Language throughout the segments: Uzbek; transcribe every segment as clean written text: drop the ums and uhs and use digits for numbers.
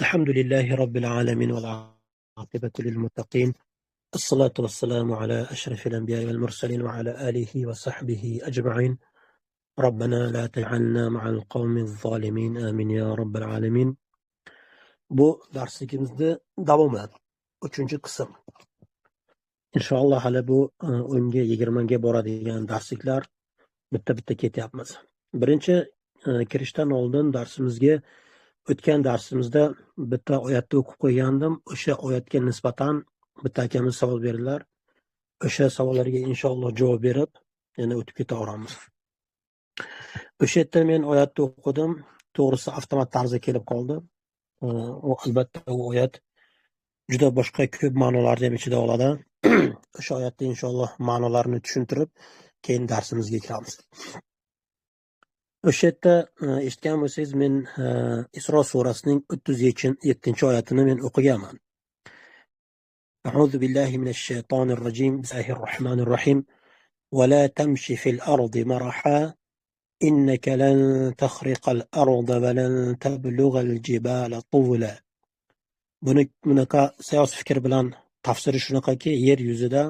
الحمد لله رب العالمين والعاقبة للمتقين. الصلاة والسلام على أشرف الأنبياء والمرسلين وعلى آله وصحبه أجمعين. ربنا لا تجعلنا مع القوم الظالمين آمين يا رب العالمين. Bu darsligimizda davomi 3-qism. Inshaalloh hali bu 10ga 20ga boradigan darsliklar bitta ketyapmiz. Birinchi kirishdan oldin o'tgan darsimizda bitta oyatni o'qib qo'ygandim. O'sha oyatga nisbatan bitta akamiz savol berdilar. O'sha savollarga inshaalloh javob berib, yana o'tib ketaveramiz. O'sha yerda men oyatni o'qidim. To'g'risi avtomat tarzda kelib qoldi. Albatta u oyat juda boshqa ko'p ma'nolarni ham ichida oladi. O'sha oyatda inshaalloh ma'nolarini tushuntirib, keyin darsimizga kiramiz. O'sha yerda eshitgan bo'lsangiz, men Isro surasining 37-oyatini men o'qiganman. A'udhu billahi minash shaytonir rojim. Bismillahir rohmanir rohim. ولا تمشي في الأرض مرحا إنك لن تخرق الأرض ولن تبلغ الجبال طولا. Bunaqa siyosiy fikr bilan tafsiri shunaqaki, yer yuzida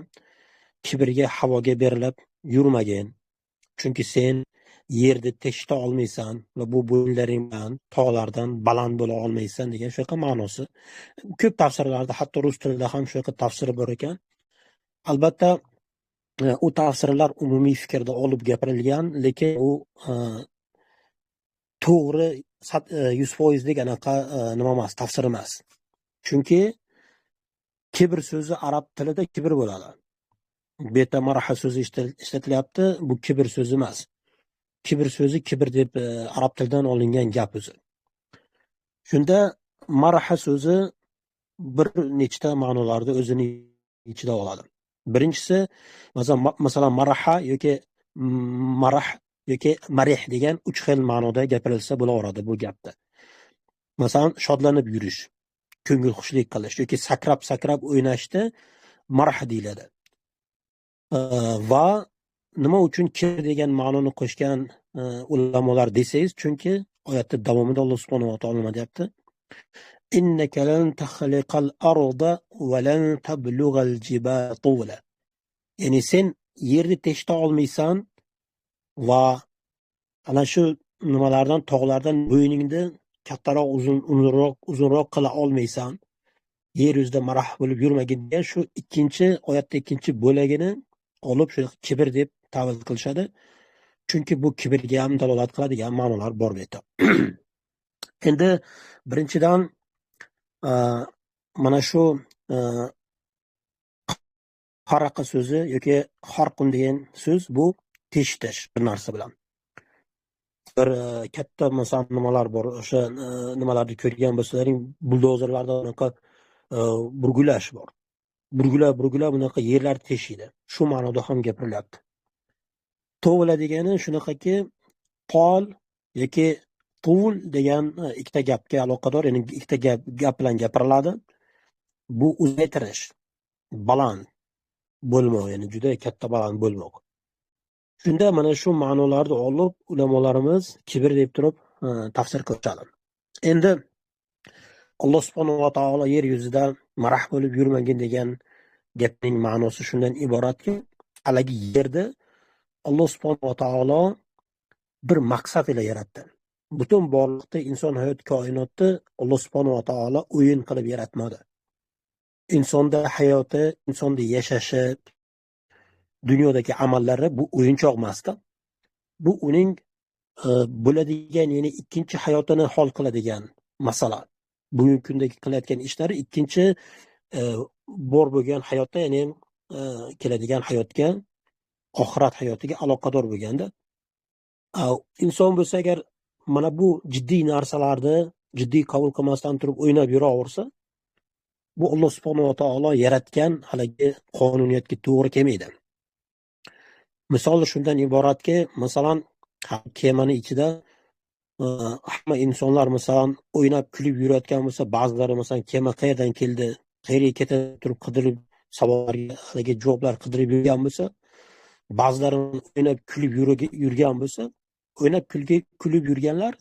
kibrga, havoga berilib yurmagin. Chunki sen yerni teshita olmaysan va bu bo'yinlaring bilan tog'lardan baland bo'la olmaysan degan shunaqa ma'nosi. Ko'p tafsirlarda, hatto rus tilida ham shunaqa tafsiri bor ekan. Albatta u tafsirlar umumiy fikrda olib gapirilgan, lekin u to'g'ri 100% anaqa nima emas, tafsir emas. Chunki kibr so'zi arab tilida kibr bo'ladi. Bu yerda maraha so'zi ishlatilyapti, bu kibr so'zi emas. Kibr so'zi kibr deb arab tilidan olingan gap o'zi. Shunda maraha so'zi bir nechta ma'nolarda o'zini ichida oladi. Birinchisi, masalan maraha yoki marah yoki marih degan 3 xil ma'noda gapirilsa bo'laveradi bu gapda. Masalan, shodlanib yurish, ko'ngil xushlik qilish yoki sakrab o'ynashda marah deyiladi. Va nima uchun kibr degan ma'noni qo'shgan ulamolar desangiz, chunki oyatda davomida Alloh subhanahu va taolo nima deyapti? Innaka lan takhliqal arda va lan tablughal jibala tula. Ya'ni sen yerni teshita olmaysan va ana shu nimalardan, tog'lardan bo'yningni kattaroq, uzunroq qila olmaysan. Yer yuzida marah bo'lib yurmagin degan shu oyatda ikkinchi bo'lagini olib shu kibr deb ta'bir qilishadi. Chunki bu kibrga ham dalolat qiladigan ma'nolar bor bu yerda. Endi birinchidan mana shu xaraqa so'zi yoki xarqun degan so'z bu teshitish bir narsa bilan. Bir katta masalan nimalar bor, o'sha nimalarni ko'rgan bo'lsalaring, buldozerlarda unaqa burgulash bor. Burgula bunaqa yerlar teshiydi. Shu ma'noda ham gapirilyapti. Tovla degani shunaqaki, qol yoki tuvul degan ikkita gapga aloqador, ya'ni ikkita gap bilan gapiriladi. Bu uzaytirish, baland bo'lmoq, ya'ni juda katta baland bo'lmoq. Shunda mana shu ma'nolarni olib ulamolarimiz kibr deb turib tafsir qilishadi. Endi Alloh subhanahu va taolo yer yuzida marah bo'lib yurmagin degan gapning ma'nosi shundan iboratki, haligi yerda Alloh subhanahu va taolo bir maqsad ila yaratdi. Butun borliqda inson hayot koinotni Alloh subhanahu va taolo o'yin qilib yaratmadi. Insonda hayoti, insonda yashashi, dunyodagi amallari bu o'yinchoq emasda. Bu uning bo'ladigan, ya'ni ikkinchi hayotini hol qiladigan masala. Bugungi kundagi qilayotgan ishlari ikkinchi bor bo'lgan hayotda, ya'ni keladigan hayotga, oxirat hayotiga aloqador bo'lganda, inson bo'lsa agar mana bu jiddiy narsalarni jiddiy qabul qilmasdan turib o'ynab yuraversa, bu Alloh subhanahu va taolo yaratgan haligi qonuniyatga to'g'ri kelmaydi. Misol shundan iboratki, masalan, kemani ichida hamma insonlar masalan o'ynab kulib yurayotgan bo'lsa, ba'zilari masalan kema qayerdan keldi, qayerga ketib turib qidirib, savollarga haligi javoblar qidirib yurgan bo'lsa, ba'zilari o'ynab kulib yurgan bo'lsa, o'ynab kulib yurganlar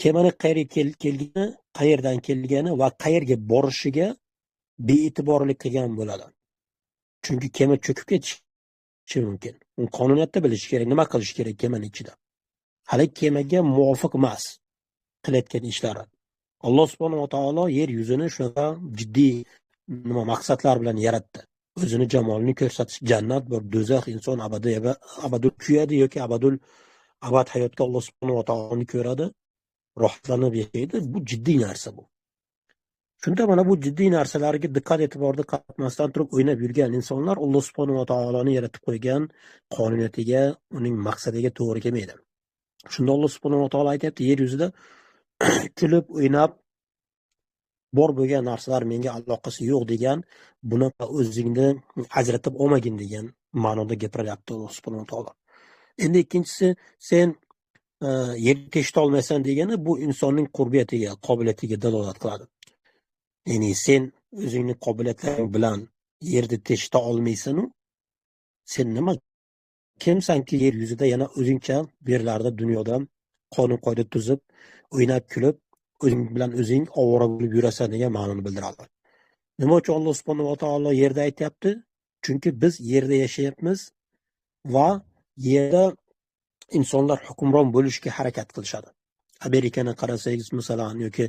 kemani qayerdan kelgani va qayerga borishiga bee'tiborlik qilgan bo'ladi. Chunki kema cho'kib ketishi mumkin. Qonuniyatda bilish kerak, nima qilish kerak kemani ichida. Hali kemaga muvofiq emas qilayotgan ishlari. Alloh subhanahu va taolo yer yuzini shunaqa jiddiy maqsadlar bilan yaratdi. O'zini jamolini ko'rsatish, jannat bor, do'zax, inson abadul kuyadi yoki abad hayotga Alloh subhanahu va taoloni ko'radi, rohatlanib yashaydi. Bu jiddiy narsa bu. Shunda mana bu jiddiy narsalarga diqqat e'tiborda qatmasdan turib o'ynab yurgan insonlar Alloh subhanahu va taoloni yaratib qo'ygan qonuniyatiga, uning maqsadiga to'g'ri kelmaydi. Shunda Alloh subhanahu va taolo aytayapti, yer yuzida kulib, o'ynab bor bo'lgan narsalar menga aloqasi yo'q degan, bunaqa o'zingni ajratib olmagin degan ma'noda gapiryapti Alloh subhanahu va taolo. Endi ikkinchisi, sen yer teshita olmaysan degani bu insonning qurbiyatiga, qobiliyatiga dalolat qiladi. Ya'ni sen o'zingni qobiliyatlaring bilan yerni teshita olmaysan, sen nima kimsanki yer yuzida yana o'zingcha bu yerlarda dunyoda qonun qoida tuzib, o'ynab kulib, o'zing bilan o'zing ovora bo'lib yurasan degan ma'noni bildiradi. Nima uchun Alloh subhanahu va taolo yerda aytyapti? Chunki biz yerda yashayapmiz va yerda insonlar hukmron bo'lishga harakat qilishadi. Amerikani qarasangiz, masalan, yoki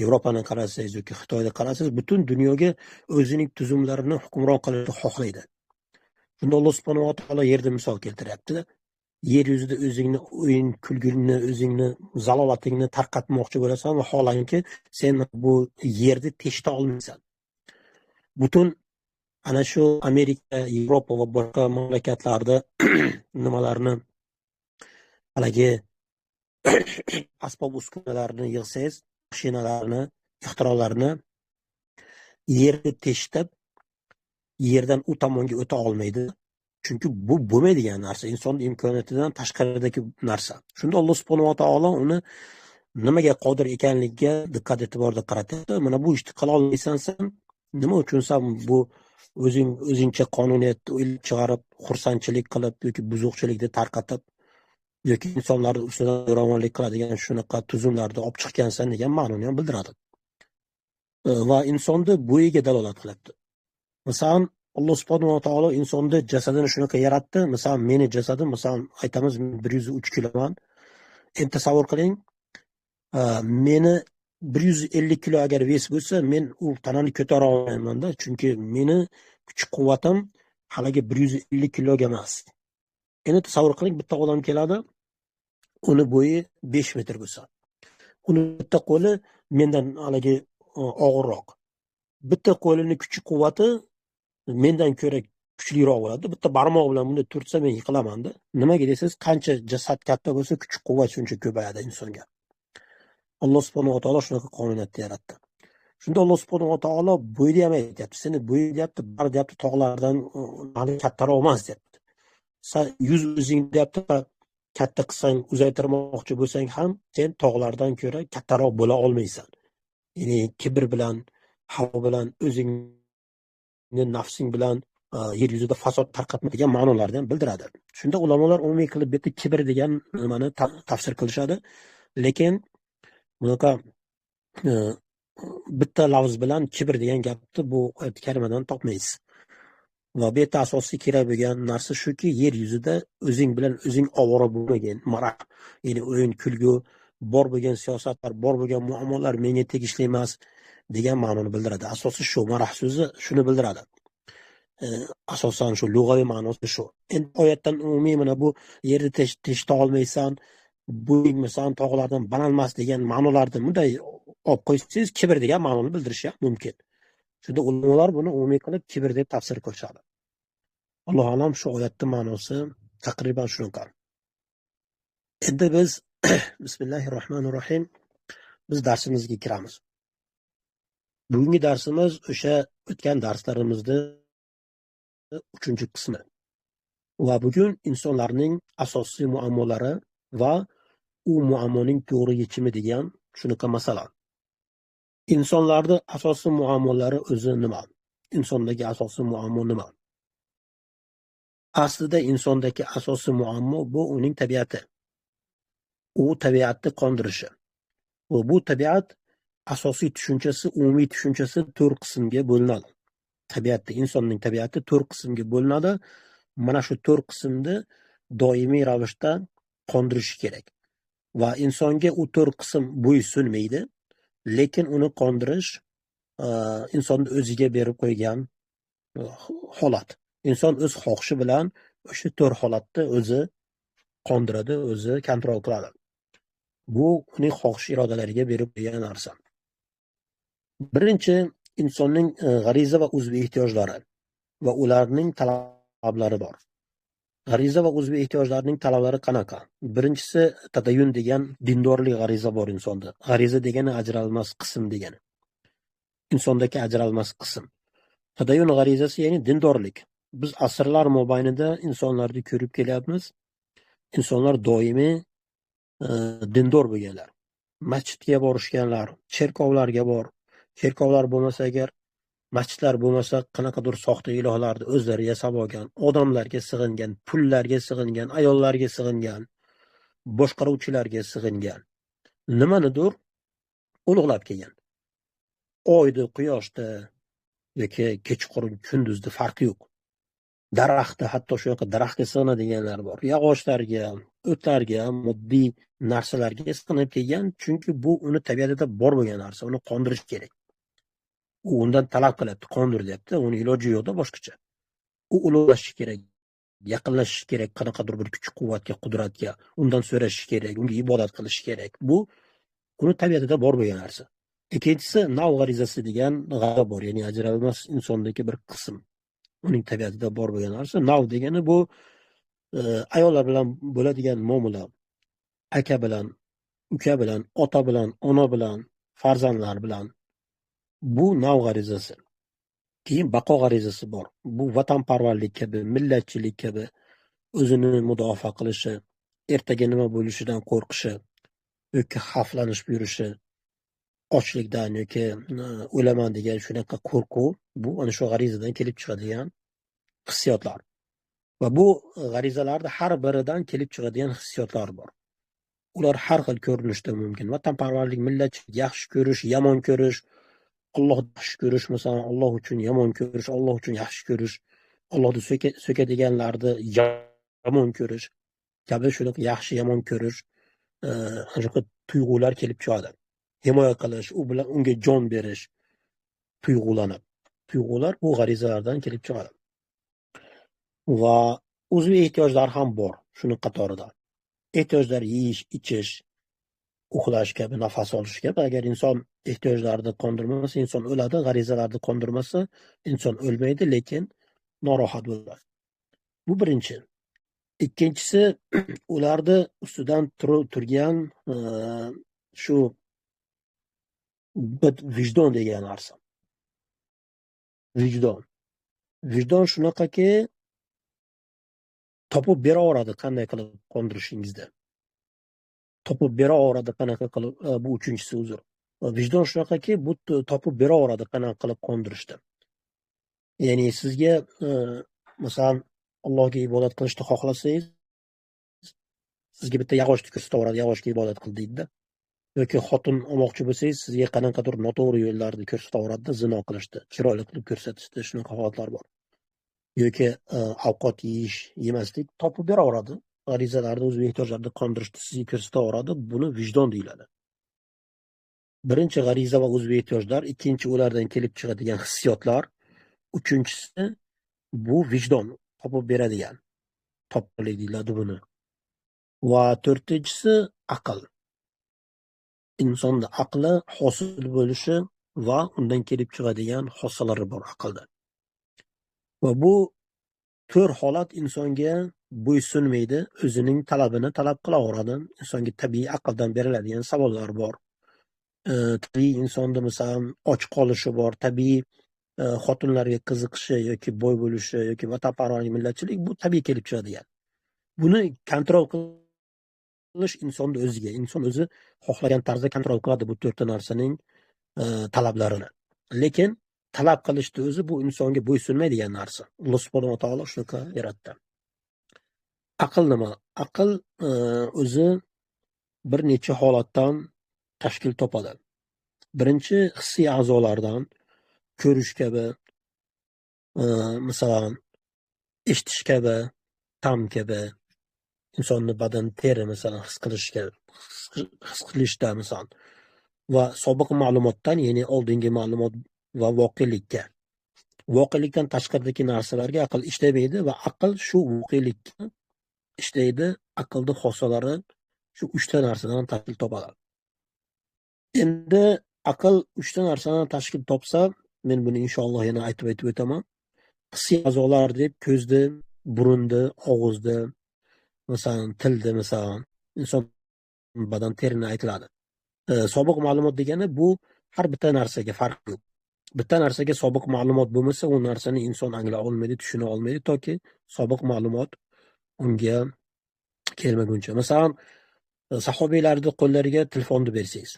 Yevropani qarasangiz yoki Xitoyni qarasangiz, butun dunyoga o'zining tuzumlarini hukmron qilishni xohlaydi. Shunda Alloh subhanahu va taolo yerda misol keltiryapti. Yer yuzida o'zingni o'yin kulgini, o'zingni zalolatingni tarqatmoqchi bo'lasan va holanki sen bu yerni teshita olmaysan. Butun ana shu Amerika, Yevropa va boshqa mamlakatlarda nimalarni haligi asbob uskunalarni yig'sangiz, mashinalarni, ixtirolarni yerni teshitib, yerdan u tomonga o'ta olmaydi. Chunki bu bo'lmaydigan narsa, insonning imkoniyatidan tashqaridagi narsa. Shunda Alloh subhanahu va taolo uni nimaga qodir ekanligiga diqqat e'tiborda qaratadi. Mana bu ishni qila olmaysan sen, nima uchun sen bu o'zingcha qonuniyat o'ylab chiqarib, xursandchilik qilib yoki buzuqchilikni tarqatib yoki insonlarni ustidan zo'ravonlik qiladigan shunaqa tuzumlarni olib chiqqansan degan ma'noni ham bildiradi. Va insonni bo'yiga dalolat qiladi. Masalan, Alloh subhanahu va taolo insonni jasadini shunaqa yaratdi. Masalan, meni jasadim, masalan, aytamiz 103 kiloman. Endi tasavvur qiling, meni 150 kilo agar ves bo'lsa, men u tanani ko'tara olmayman-da, chunki meni kuch-quvvatim haligi 150 kiloga emas. Endi tasavvur qiling, bitta odam keladi, uni bo'yi 5 metr bo'lsa. Uni bitta qo'li mendan haligi og'irroq. Bitta qo'lini kuch-quvvati mendan ko'ra kuchliroq bo'ladi. Bitta barmoq bilan buni turtsa men yiqilaman-da. Nimaga desangiz, qancha jasad katta bo'lsa, kuch-quvvat shuncha ko'payadi insonga. Alloh subhanahu va taolo shunaqa qonuniyatni yaratdi. Shunda Alloh subhanahu va taolo bo'yni ham aytyapti. Seni bo'yi deyapti, bar deyapti, tog'lardan kattaroq emas deyapti. Sen yuz o'zing deyapti, katta qilsang, uzaytirmoqchi bo'lsang ham sen tog'lardan ko'ra kattaroq bo'la olmaysan. Ya'ni kibr bilan, havo bilan, o'zingni nafsing bilan yer yuzida fasod tarqatmaydigan ma'nolarni ham bildiradi. Shunda ulamolar umumiy qilib bu yerda kibr degan nimani tafsir qilishadi. Lekin bunaqa bitta lafz bilan kibr degan gapni bu oyat karimadan topmaysiz. Va bu yerda asosiy kerak bo'lgan narsa shuki, yer yuzida o'zing bilan o'zing ovora bo'lmagan, maraq, ya'ni o'yin kulgu, bor bo'lgan siyosatlar, bor bo'lgan muammolar menga tegishli emas degan ma'noni bildiradi. Asosiy shu, maraq so'zi shuni bildiradi. Asosan shu lug'aviy ma'nosi shu. Endi oyatdan umumiy mana bu yerni teshita olmaysan, bo'ying masalan tog'lardan baland emas degan ma'nolarni bunday olib qo'ysangiz, kibr degan ma'noni bildirishi ham mumkin. Shunda ulamolar buni umumiy qilib kibr deb tafsir qilishadi. Alloh alam shu oyatning ma'nosi taqriban shunaqa. Endi biz Bismillahirrohmanirrohim biz darsimizga kiramiz. Bugungi darsimiz o'sha o'tgan darslarimizning 3-qismi. Va bugun insonlarning asosiy muammolari va u muammoning to'g'ri yechimi degan shunaqa masala. Insonlarning asosiy muammolari o'zi nima? Insondagi asosiy muammo nima? Aslida insondagi asosiy muammo bu uning tabiati. U tabiatni qondirishi. Bu tabiat asosiy tushunchasi, umumiy tushunchasi 4 qismga bo'linadi. Tabiatda insonning tabiati 4 qismga bo'linadi. Mana shu 4 qismni doimiy ravishda qondirish kerak. Va insonga u 4 qism bo'ysunmaydi, lekin uni qondirish insonni o'ziga berib qo'ygan holat. Inson o'z xohishi bilan o'sha 4 holatni o'zi qondiradi, o'zi kontrol qiladi. Bu uning xohish irodalariga berib qo'ygan narsa. Birinchi, insonning g'ariza va uzviy ehtiyojlari va ularning talablari bor. G'ariza va uzviy ehtiyojlarning talablari qanaqa? Birinchisi, tadayyun degan dindorlik g'ariza bor insonda. G'ariza degani ajralmas qism degani. Insondagi ajralmas qism. Tadayyun g'arizasi ya'ni dindorlik. Biz asrlar mobaynida insonlarni ko'rib kelyapmiz. Insonlar doimiy dindor bo'lganlar. Masjidga borishganlar, cherkovlarga bor. Cherkovlar bo'lmasa agar, masjidlar bo'lmasa, qanaqadir soxta ilohlarni o'zlari yasab olgan, odamlarga sig'ingan, pullarga sig'ingan, ayollarga sig'ingan, boshqaruvchilarga sig'ingan. Nimanidir ulug'lab kelgan. Oyda, quyoshda yoki kechqurun kunduzni farqi yo'q. Daraxtda, hatto shunaqa daraxtga sig'inadiganlar bor. Yog'ochlarga, o'tlarga, moddiy narsalarga sig'inib kelgan, chunki bu uni tabiatida bor bo'lgan narsa, uni qondirish kerak. U undan talab qilyapti, qondir deyapti, uni iloji yo'qda boshqacha. U ulug'lashishi kerak, yaqinlashishi kerak, qanaqadir bir kuch-quvvatga, qudratga, undan so'rashishi kerak, unga ibodat qilishi kerak. Bu uni tabiatida bor bo'lgan narsa. Ikkinchisi, nav g'arizasi degan g'ariza bor, ya'ni ajralmas insondagi bir qism. Uning tabiatida bor bo'lgan narsa. Nav degani bu ayollar bilan bo'ladigan muomala, aka bilan, uka bilan, ota bilan, ona bilan, farzandlar bilan. Bu nav g'arizasi. Keyin baqo g'arizasi bor. Bu vatanparvarlik kabi, millatchilik kabi, o'zini mudofaa qilishi, ertaga nima bo'lishidan qo'rqishi yoki xavflanib yurishi, ochlikdan yoki o'laman degan shunaqa qo'rquv, bu ana shu g'arizadan kelib chiqadigan hissiyotlar. Va bu g'arizalarda har biridan kelib chiqadigan hissiyotlar bor. Ular har xil ko'rinishda mumkin. Vatanparvarlik, millatchilik, yaxshi ko'rish, yomon ko'rish, Allohni yaxshi ko'rish, masalan, Alloh uchun yomon ko'rish, Alloh uchun yaxshi ko'rish, Allohni so'kadiganlarni yomon ko'rish kabi shunaqa yaxshi yomon ko'rish, shunaqa tuyg'ular kelib chiqadi. Himoya qilish, u bilan unga jon berish tuyg'ulanib. Tuyg'ular bu g'arizalardan kelib chiqadi. Va uzviy ehtiyojlar ham bor shuni qatorida. Ehtiyojlar yeyish, ichish, uxlash kabi, nafas olish kabi. Agar inson ehtiyojlarini qondirmasa, inson o'ladi. G'arizalarni qondirmasa, inson o'lmaydi, lekin norohat bo'ladi. Bu birinchi. Ikkinchisi, ularni ustidan turgan shu vijdon degan narsa. Vijdon. Vijdon shunaqaki, topib beraveradi qanday qilib qondirishingizda. Topib beraveradi qanaqa qilib, bu uchinchisi uzr. Vijdon shunaqaki, bu topib beraveradi qanaqa qilib qondirishda. Ya'ni sizga masalan Allohga ibodat qilishni xohlasangiz, sizga bitta yog'och ko'rsataveradi, yog'ochga ibodat qil deydi-da. Yoki xotin olmoqchi bo'lsangiz, sizga qanaqadir noto'g'ri yo'llarni ko'rsataveradi, zino qilishni, chiroyli qilib ko'rsatishda shunaqa holatlar bor. Yoki ovqat yeyish, yemaslik topib beraveradi. G'arizalarni, o'z ehtiyojlarini qondirishni sizga ko'rsataveradi. Buni vijdon deyiladi. Birinchi g'ariza va o'z ehtiyojlar, ikkinchi ulardan kelib chiqadigan hissiyotlar, uchinchisi bu vijdon topib beradigan. Topqirlik deyiladi buni. Va to'rtinchisi aql. Insonda aqli hosil bo'lishi va undan kelib chiqadigan hosilalari bor aqlda. Va bu 4 holat insonga bo'ysunmaydi, o'zining talabini talab qilaveradi. Insonga tabiiy aqldan beriladigan savollar bor. Tabiiy insonda masalan och qolishi bor, tabiiy xotinlarga qiziqishi yoki boy bo'lishi yoki vatanparvarlik, millatchilik, bu tabiiy kelib chiqadigan. Buni kontrol qilish insonni o'ziga. Inson o'zi xohlagan tarzda kontrol qiladi bu 4 ta narsaning talablarini. Lekin talab qilishni o'zi bu insonga bo'ysunmaydigan narsa. Alloh subhanahu va taolo shunaqa yaratdi. Aql nima? Aql o'zi bir necha holatdan tashkil topadi. Birinchi hissiy a'zolardan ko'rish kabi, masalan, eshitish kabi, ta'm kabi, insonni badan teri masalan his qilishda masalan va sobiq ma'lumotdan, ya'ni oldingi ma'lumot va voqelikdan tashqaridagi narsalarga aql ishlamaydi va aql shu voqelikka ishlaydi. Aqlni xosalari shu 3 ta narsadan tashkil topadi. Endi aql 3 ta narsadan tashkil topsa, men buni inshaalloh yana aytib o'taman. Hissiy a'zolar deb ko'zni, burunni, og'izni, masalan tilni, masalan inson badan terini aytiladi. Sobiq ma'lumot degani bu har bitta narsaga farq yo'q. Bitta narsaga sobiq ma'lumot bo'lmasa, u narsani inson anglay olmaydi, tushuna olmaydi toki sobiq ma'lumot unga kelmaguncha. Masalan, sahobiylarning qo'llariga telefonni bersangiz,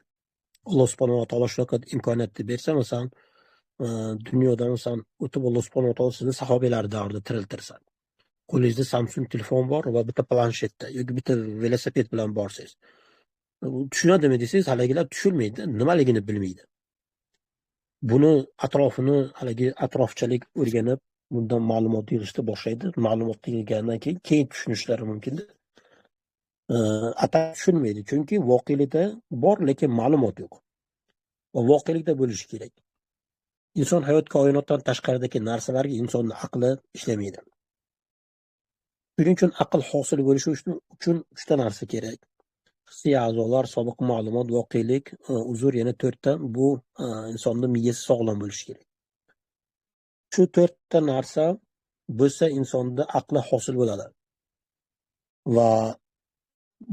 Alloh subhanahu va taolo shunaqa imkoniyatni bersa, masalan, dunyoda masalan o'tib Alloh subhanahu va taolo sizni sahobiylar davrida tiriltirsa, qo'lingizda Samsung telefon bor va bitta planshetda yoki bitta velosiped bilan borsangiz, tushunadimi desangiz, haligilar tushunmaydi, nimaligini bilmaydi. Buni atrofini haligi atrofchalik o'rganib, bundan ma'lumot yig'ishni boshlaydi. Ma'lumot yig'gandan keyin tushunishlari mumkin. Atab tushunmaydi, chunki voqelikda bor, lekin ma'lumot yo'q. Va voqelikda bo'lishi kerak. Inson hayot koinotdan tashqaridagi narsalarga insonning aqli ishlamaydi. Shuning uchun aql hosil bo'lishi uchun 3 ta narsa kerak. Hissiy a'zolar, sobiq ma'lumot, voqelik, uzr, yana 4 ta bu insonning miyasi sog'lom bo'lishi kerak. Shu 4 ta narsa bo'lsa insonda aqli hosil bo'ladi. Va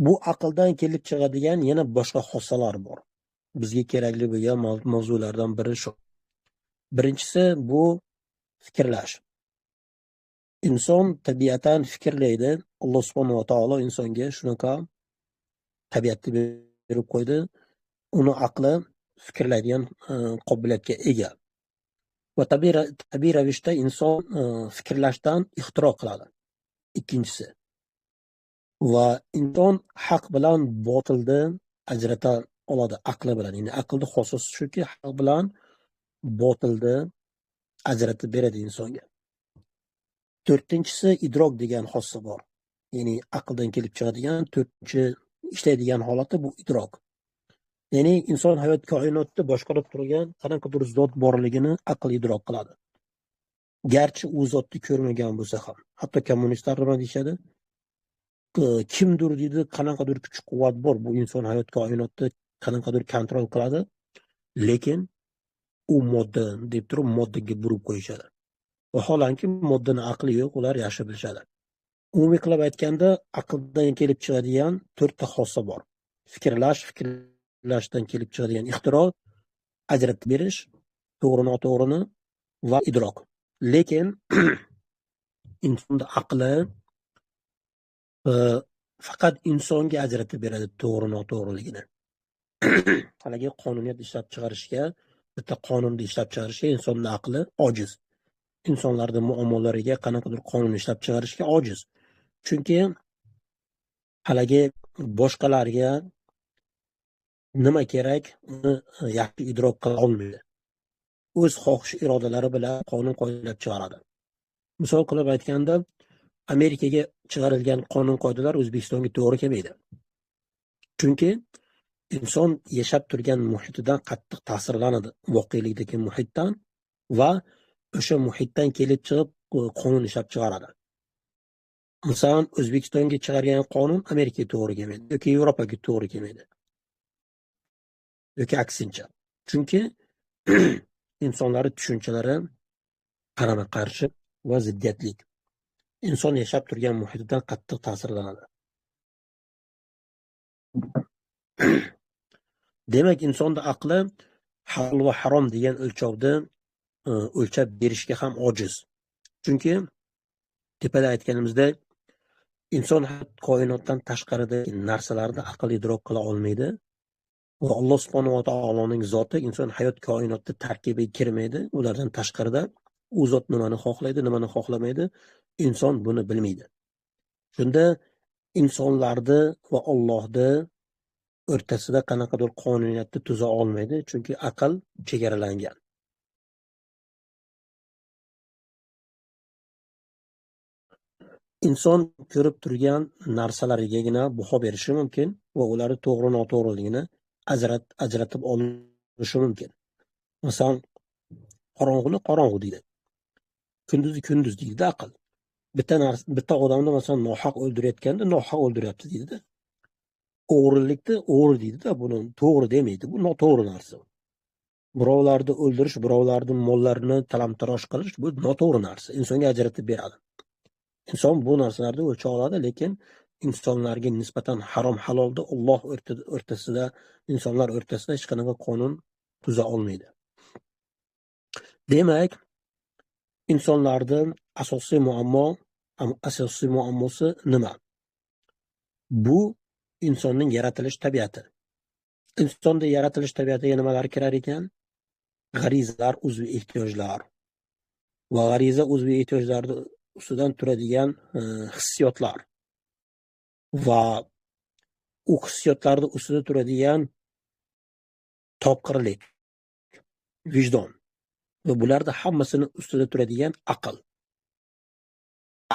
bu aqldan kelib chiqadigan yana boshqa xossalar bor. Bizga kerakli bo'lgan mavzulardan biri shu. Birinchisi bu fikrlash. Inson tabiatan fikrlaydi. Alloh subhanahu va taolo insonga shunaqa tabiatni berib qo'ydi. Uni aqli fikrlaydigan qobiliyatga ega. Va tabiiy ravishda inson fikrlashdan ixtiro qiladi. Ikkinchisi. Va inson haq bilan botilni ajrata oladi aqli bilan. Ya'ni aqlni xossasi shuki, haq bilan botilni ajratib beradi insonga. To'rtinchisi idrok degan xossa bor. Ya'ni aqldan kelib chiqadigan to'rtinchi ishlaydigan holati bu idrok. Ya'ni inson hayot koinotni boshqarib turgan qanaqadir zot borligini aql idrok qiladi. Garchi u zotni ko'rmagan bo'lsa ham. Hatto kommunistlar nima deyishadi? Kimdir deydi, qanaqadir kuch-quvvat bor, bu inson hayot koinotni qanaqadir kontrol qiladi, lekin u modda deb turib moddaga burib qo'yishadi. Vaholanki moddani aqli yo'q, ular yaxshi bilishadi. Umumiy qilib aytganda, aqldan kelib chiqadigan 4 ta xossa bor. Fikrlashdan kelib chiqadigan ixtiro, ajratib berish, to'g'ri-noto'g'rini va idrok. Lekin insonning aqli faqat insonga ajratib beradi to'g'ri-noto'g'riligini. Haligi qonuniyat ishlab chiqarishga, bitta qonunni ishlab chiqarishga insonning aqli ojiz. Insonlarning muammolariga qanaqadir qonun ishlab chiqarishga ojiz. Chunki haligi boshqalarga nima kerak, uni yaxshi idrok qila olmaydi. O'z xohish irodalari bilan qonun qo'yib chiqaradi. Misol qilib aytganda, Amerikaga chiqarilgan qonun qoidalar O'zbekistonga to'g'ri kelmaydi. Chunki inson yashab turgan muhitidan qattiq ta'sirlanadi, voqelikdagi muhitdan, va o'sha muhitdan kelib chiqib qonun ishlab chiqaradi. Masalan, O'zbekistonga chiqargan qonun Amerikaga to'g'ri kelmaydi yoki Yevropaga to'g'ri kelmaydi. Yoki aksincha. Chunki insonlarning tushunchalari qarama-qarshi va ziddiyatli. Inson yashab turgan muhitidan qattiq ta'sirlanadi. Demak, insonning aqli halol va harom degan o'lchovda o'lchab berishga ham ojiz. Chunki tepada aytganimizdek, inson koinotdan tashqaridagi narsalarni aql idrok qila olmaydi. Va Alloh subhanahu va taoloning zoti inson hayot koinotni tarkibiga kirmaydi. Ulardan tashqarida u zot nimani xohlaydi, nimani xohlamaydi, inson buni bilmaydi. Shunda insonlarni va Allohni o'rtasida qanaqadir qonuniyatni tuza olmaydi, chunki aql chegaralangan. Inson ko'rib turgan narsalarigagina baho berishi mumkin va ularni to'g'ri noto'g'riligini ajratib olishi mumkin. Masalan, qorong'uni qorong'u deydi, kunduzni kunduz deydi aql. Bitta odamni masalan nohaq o'ldirayotganda nohaq o'ldiryapti deydi-da. O'g'rilikni o'g'ri deydi-da, buni to'g'ri demaydi. Bu noto'g'ri narsa. Birovlarni o'ldirish, birovlarni mollarini talon-taroj qilish bu noto'g'ri narsa. Insonga ajratib beradi. Inson bu narsalarni o'lcha oladi, lekin insonlarga nisbatan harom halolni Alloh o'rtasida, insonlar o'rtasida hech qanaqa qonun tuza olmaydi. Demak, insonlarning asosiy muammosi nima? Bu insonning yaratilish tabiati. Insonning yaratilish tabiatiga nimalar kirar ekan? G'arizalar, uzviy ehtiyojlar va g'ariza uzviy ehtiyojlarni ustidan turadigan hissiyotlar va u hissiyotlarni ustida turadigan topqirlik, vijdon va bularni hammasini ustida turadigan aql.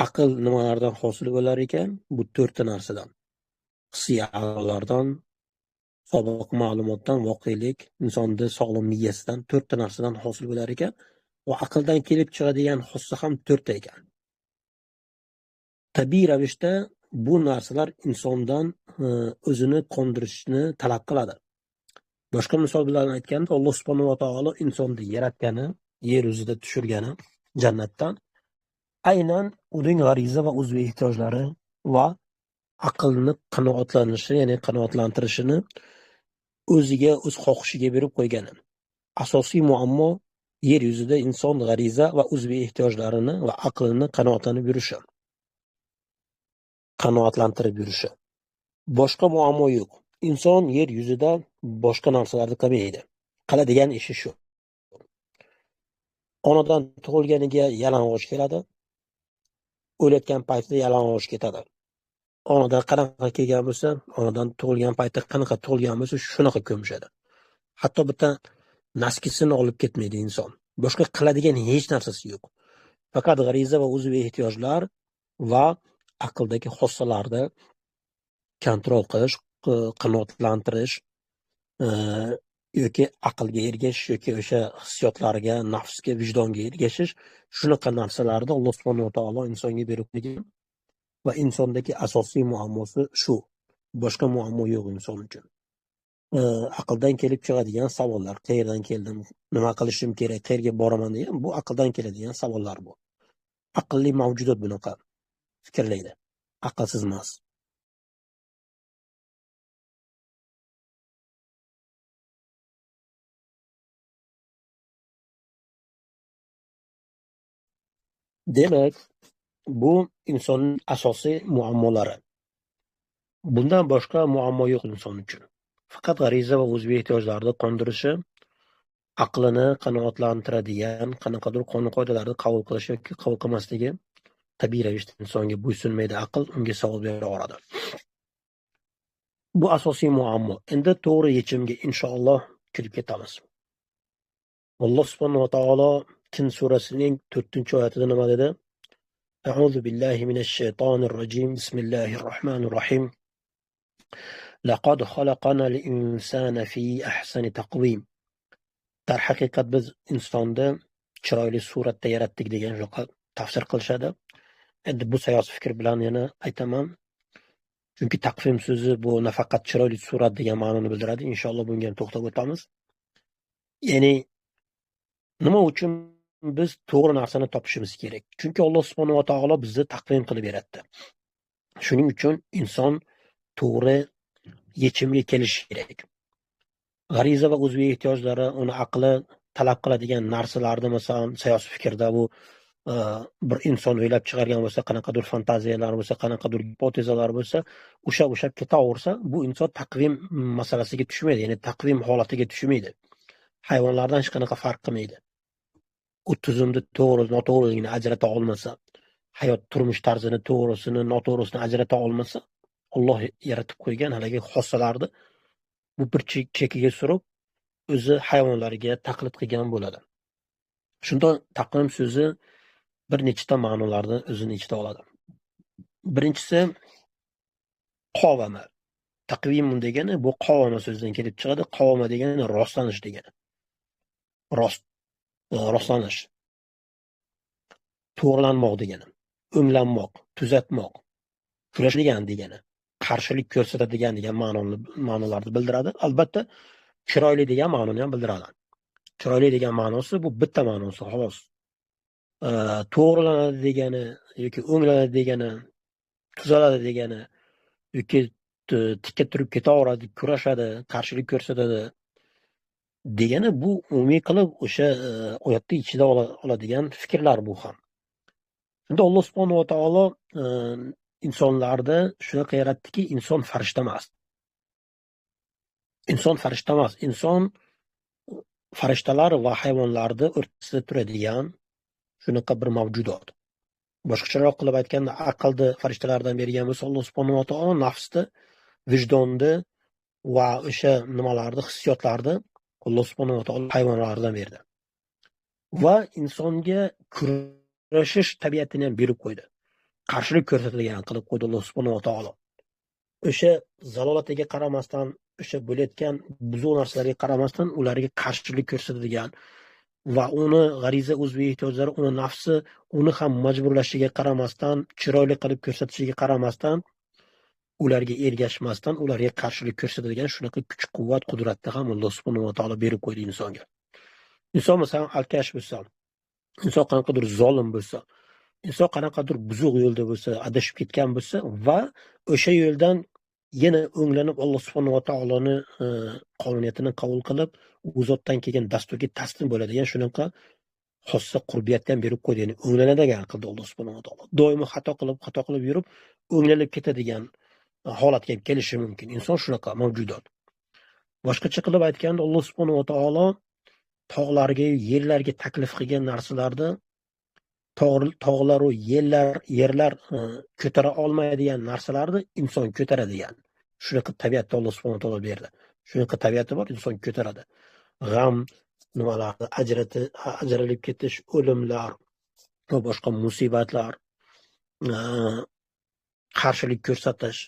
Aql nimalardan hosil bo'lar ekan? Bu to'rtta narsadan. Hissiy a'zolardan, sobiq ma'lumotdan, voqelik, insonning sog'lom miyasidan, to'rtta narsadan hosil bo'lar ekan va aqldan kelib chiqadigan xossa ham to'rtta ekan. Tabiiy ravishda bu narsalar insondan o'zini qondirishni talab qiladi. Boshqa misol bilan aytganda, Alloh subhanahu va taolo insonni yaratgani, yer yuzida tushirgani jannatdan aynan uning g'ariza va uzviy ehtiyojlari va aqlni qanoatlantirishini o'ziga, o'z xohishiga berib qo'ygani. Asosiy muammo yer yuzida inson g'ariza va uzviy ehtiyojlarini va aqlini qanoatlantirib yurishi. Boshqa muammo yo'q. Inson yer yuzida boshqa narsalarni qilmaydi. Qiladigan ishi shu. Onadan tug'ilganiga yalang'och keladi. O'layotgan paytida yalang'och ketadi. Onadan qanaqa kelgan bo'lsa, onadan tug'ilgan paytda qanaqa tug'ilgan bo'lsa, shunaqa ko'mishadi. Hatto bitta naskisini olib ketmaydi inson. Boshqa qiladigan hech narsasi yo'q. Faqat g'ariza va uzviy ehtiyojlar va aqldagi xossalarni kontrol qilish, qanoatlantirish yoki aqlga ergashish yoki o'sha hissiyotlarga, nafsga, vijdonga ergashish, shunaqa narsalarni Alloh subhanahu va taolo insonga berib qo'ygan va insondagi asosiy muammosi shu. Boshqa muammo yo'q inson uchun. Aqldan kelib chiqadigan savollar, qayerdan keldim, nima qilishim kerak, qayerga boraman degan, bu aqldan keladigan savollar bu. Aqlli mavjudot bunaqa fikrlaydi. Aqlsiz emas. Demak, bu insonning asosiy muammolari. Bundan boshqa muammo yo'q inson uchun. Faqat g'ariza va uzviy ehtiyojlarni qondirishi, aqlini qanoatlantiradigan qanaqadir qonun-qoidalarni qabul qilish yoki qabul qilmasligi tabiiy ravishda insonga bo'ysunmaydi. Aql unga savol beraveradi. Bu asosiy muammo. Endi to'g'ri yechimga inshaalloh kirib ketamiz. Alloh subhanahu va taolo Tin surasining 4-oyatida nima dedi? A'udhu billahi minash shaytonir rojim. Bismillahir rohmanir rohim. Laqad xalaqnal insana fi ahsani taqvim. Darhaqiqat biz insonni chiroyli suratda yaratdik degan joyga tafsir qilishadi. Endi bu sayoz fikr bilan yana aytaman. Chunki taqvim so'zi bu nafaqat chiroyli surat degan ma'noni bildiradi. Inshaalloh bunga ham to'xtab o'tamiz. Ya'ni nima uchun biz to'g'ri narsani topishimiz kerak? Chunki Alloh subhanahu va taolo bizni taqvim qilib yaratdi. Shuning uchun inson to'g'ri yechimga kelishi kerak. G'ariza va uzviy ehtiyojlari, uni aqli talab qiladigan narsalarni, masalan, sayoz fikrda bu bir inson o'ylab chiqargan bo'lsa, qanaqadir fantaziyalar bo'lsa, qanaqadir gipotezalar bo'lsa, o'sha ketaversa, bu inson taqvim masalasiga tushmaydi, ya'ni taqvim holatiga tushmaydi. Hayvonlardan hech qanaqa farq qilmaydi. U tuzumni to'g'ri, noto'g'riligini ajrata olmasa, hayot turmush tarzini to'g'risini, noto'g'risini ajrata olmasa, Alloh yaratib qo'ygan haligi xossalarni bu bir chekiga surib, o'zi hayvonlarga taqlid qilgan bo'ladi. Shunda taqvim so'zi bir nechta ma'nolarni o'zini ichida oladi. Birinchisi qovama. Taqvim degani bu qovama so'zidan kelib chiqadi. Qovama degani rostlanish degani. Rostlanish, to'g'rilanmoq degani, o'nglanmoq, tuzatmoq, kurashadigan degani, qarshilik ko'rsatadigan degan ma'nolarni bildiradi. Albatta, chiroyli degan ma'noni ham bildiradi. Chiroyli degan ma'nosi bu bitta ma'nosi xolos. To'g'rilanadi degani yoki o'nglanadi degani, tuzaladi degani yoki tikka turib ketaveradi, kurashadi, qarshilik ko'rsatadi degani bu umumiy qilib o'sha oyatning ichida oladigan fikrlar bu ham. Shunda Alloh subhanahu va taolo insonlarni shunaqa yaratdiki, inson farishta emas. Inson farishta emas. Inson farishtalar va hayvonlarni o'rtasida turadigan shunaqa bir mavjudot. Boshqacharoq qilib aytganda, aqlni farishtalardan bergan bo'lsa, Alloh subhanahu va taolo nafsni, vijdonni va o'sha nimalarni, hissiyotlarni Alloh subhanahu va taolo hayvonlardan berdi. Va insonga kurashish tabiatini ham berib qo'ydi. Qarshilik ko'rsatadigan qilib qo'ydi Alloh subhanahu va taolo. O'sha zalolatiga qaramasdan, o'sha bo'layotgan buzuq narsalarga qaramasdan ularga qarshilik ko'rsatadigan va uni g'ariza o'z ehtiyojlari, uni nafsi uni ham majburlashiga qaramasdan, chiroyli qilib ko'rsatishiga qaramasdan, ularga ergashmasdan, ularga qarshilik ko'rsatadigan shunaqa kuch-quvvat, qudratni ham Alloh subhanahu va taolo berib qo'ydi insonga. Inson masalan alkash bo'lsa, inson qanaqadir zolim bo'lsa, inson qanaqadir buzuq yo'lda bo'lsa, adashib ketgan bo'lsa va o'sha yo'ldan yana o'nglanib Alloh subhanahu va taoloni qonuniyatini qabul qilib, u zotdan kelgan dasturga taslim bo'ladigan shunaqa xossa qurbiyatni ham berib qo'ydi. Ya'ni o'nglanadigan qildi Alloh subhanahu va taolo. Doimo xato qilib yurib, o'nglanib ketadigan holatga kelishi mumkin. Inson shunaqa mavjudot. Boshqacha qilib aytganda, Alloh subhanahu va taolo tog'larga, yerlarga taklif qilgan narsalarni tog'lar va yerlar ko'tara olmaydigan narsalarni inson ko'taradigan. Shunaqa tabiatni Alloh subhanahu va taolo berdi. Shunaqa tabiati bor, inson ko'taradi. G'am nimalarni ajralib ketish, o'limlar va boshqa musibatlar, qarshilik ko'rsatish,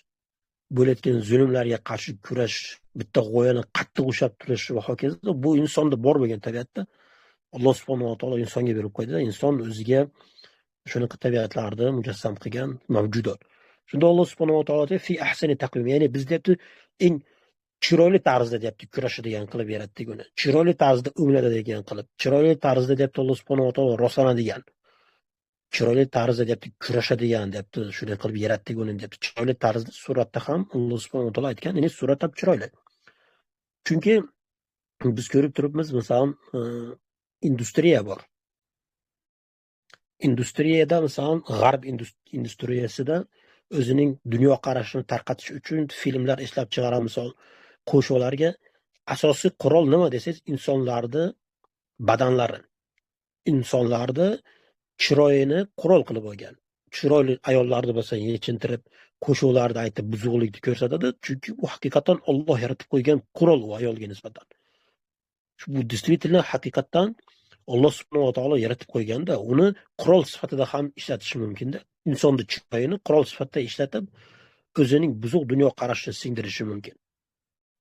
bo'layotgan zulmlarga qarshi kurash, bitta g'oyani qattiq ushlab turish va hokazo, bu insonda bor bo'lgan tabiatda Alloh subhanahu va taolo insonga berib qo'ydi. Inson o'ziga shunaqa tabiatlarni mujassam qilgan mavjudot. Shunda Alloh subhanahu va taolo fi ahsani taqvim, ya'ni biz deyapti eng chiroyli tarzda deyapti kurashadigan qilib yaratdik uni. Chiroyli tarzda o'nglanadigan qilib, chiroyli tarzda deyapti Alloh subhanahu va taolo rostlanadigan. Chiroyli tarzda deyapti kurashadigan deyapti, shunday qilib yaratdik uni deyapti. Chiroyli tarzda suratda ham Alloh subhanahu va taolo aytgan, ya'ni surat ham chiroyli. Chunki biz ko'rib turibmiz, masalan, industriya bor. Industriyada masalan g'arb industriyasida o'zining dunyoqarashini tarqatish uchun filmlar ishlab chiqaradi. Misol qo'shiqlarga asosiy qurol nima desangiz, insonlarni badanlari, insonlarni chiroyini qurol qilib olgan. Chiroyli ayollarni bo'lsa yechintirib, qo'shiqlarda aytib buzuqlikni ko'rsatadi, chunki u haqiqatan Alloh yaratib qo'ygan qurol u ayolga nisbatan. Bu действительно haqiqatan Alloh subhanahu va taolo yaratib qo'yganda, uni qurol sifatida ham ishlatish mumkin-da. Insonni chiroyini qurol sifatida ishlatib, o'zining buzuq dunyo qarashini singdirishi mumkin.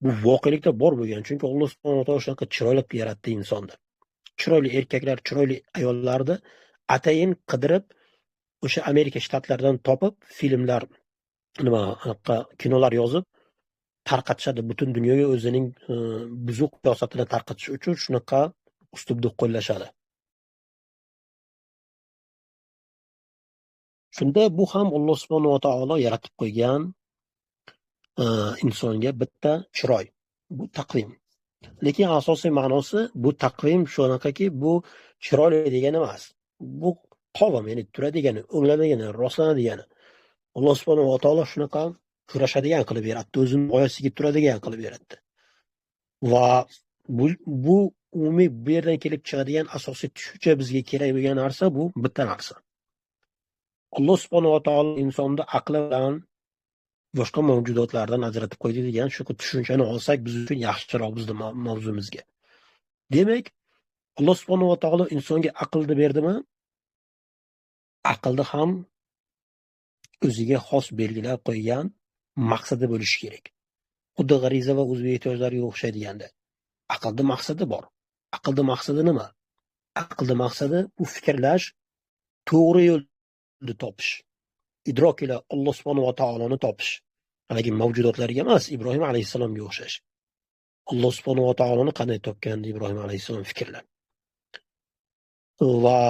Bu voqelikda bor bo'lgan, chunki Alloh subhanahu va taolo shunaqa chiroyli yaratdi insonni. Chiroyli erkaklar, chiroyli ayollarni atayin qidirib, o'sha Amerika shtatlaridan topib, filmlar, kinolar yozib tarqatishadi butun dunyoga, o'zining buzuq siyosatini tarqatish uchun shunaqa uslubni qo'llashadi. Shunda bu ham Alloh subhanahu va taolo yaratib qo'ygan insonga bitta chiroy. Bu taqvim. Lekin asosiy ma'nosi bu taqvim shunaqaki, bu chiroyli degani emas. Bu qovam, ya'ni turadigani, o'nglanadigan, rostlanadigan. Alloh subhanahu va taolo shunaqa kurashadigan qilib yaratdi, o'zining g'oyasiga turadigan qilib yaratdi. Va bu umumiy bu yerdan kelib chiqadigan asosiy tushuncha, bizga kerak bo'lgan narsa bu bitta narsa. Alloh subhanahu va taolo insonni aqli bilan boshqa mavjudotlardan ajratib qo'ydi degan shu tushunchani olsak biz uchun yaxshiroq bizni mavzumizga. Demak, Alloh subhanahu va taolo insonga aqlni berdimi? Aqlni ham o'ziga xos belgilab qo'ygan maqsadi bo'lishi kerak. Xuddi g'ariza va o'z ehtiyojlariga o'xshaydiganda. Aqlni maqsadi bor. Aqlni maqsadi nima? Aqlni maqsadi bu fikrlash, to'g'ri yo'lni topish. Idrok ila Alloh subhanahu va taoloni topish. Haligi mavjudotlarga emas, Ibrohim alayhissalomga o'xshash. Alloh subhanahu va taoloni qanday topgandi Ibrohim alayhissalom fikrlar. Va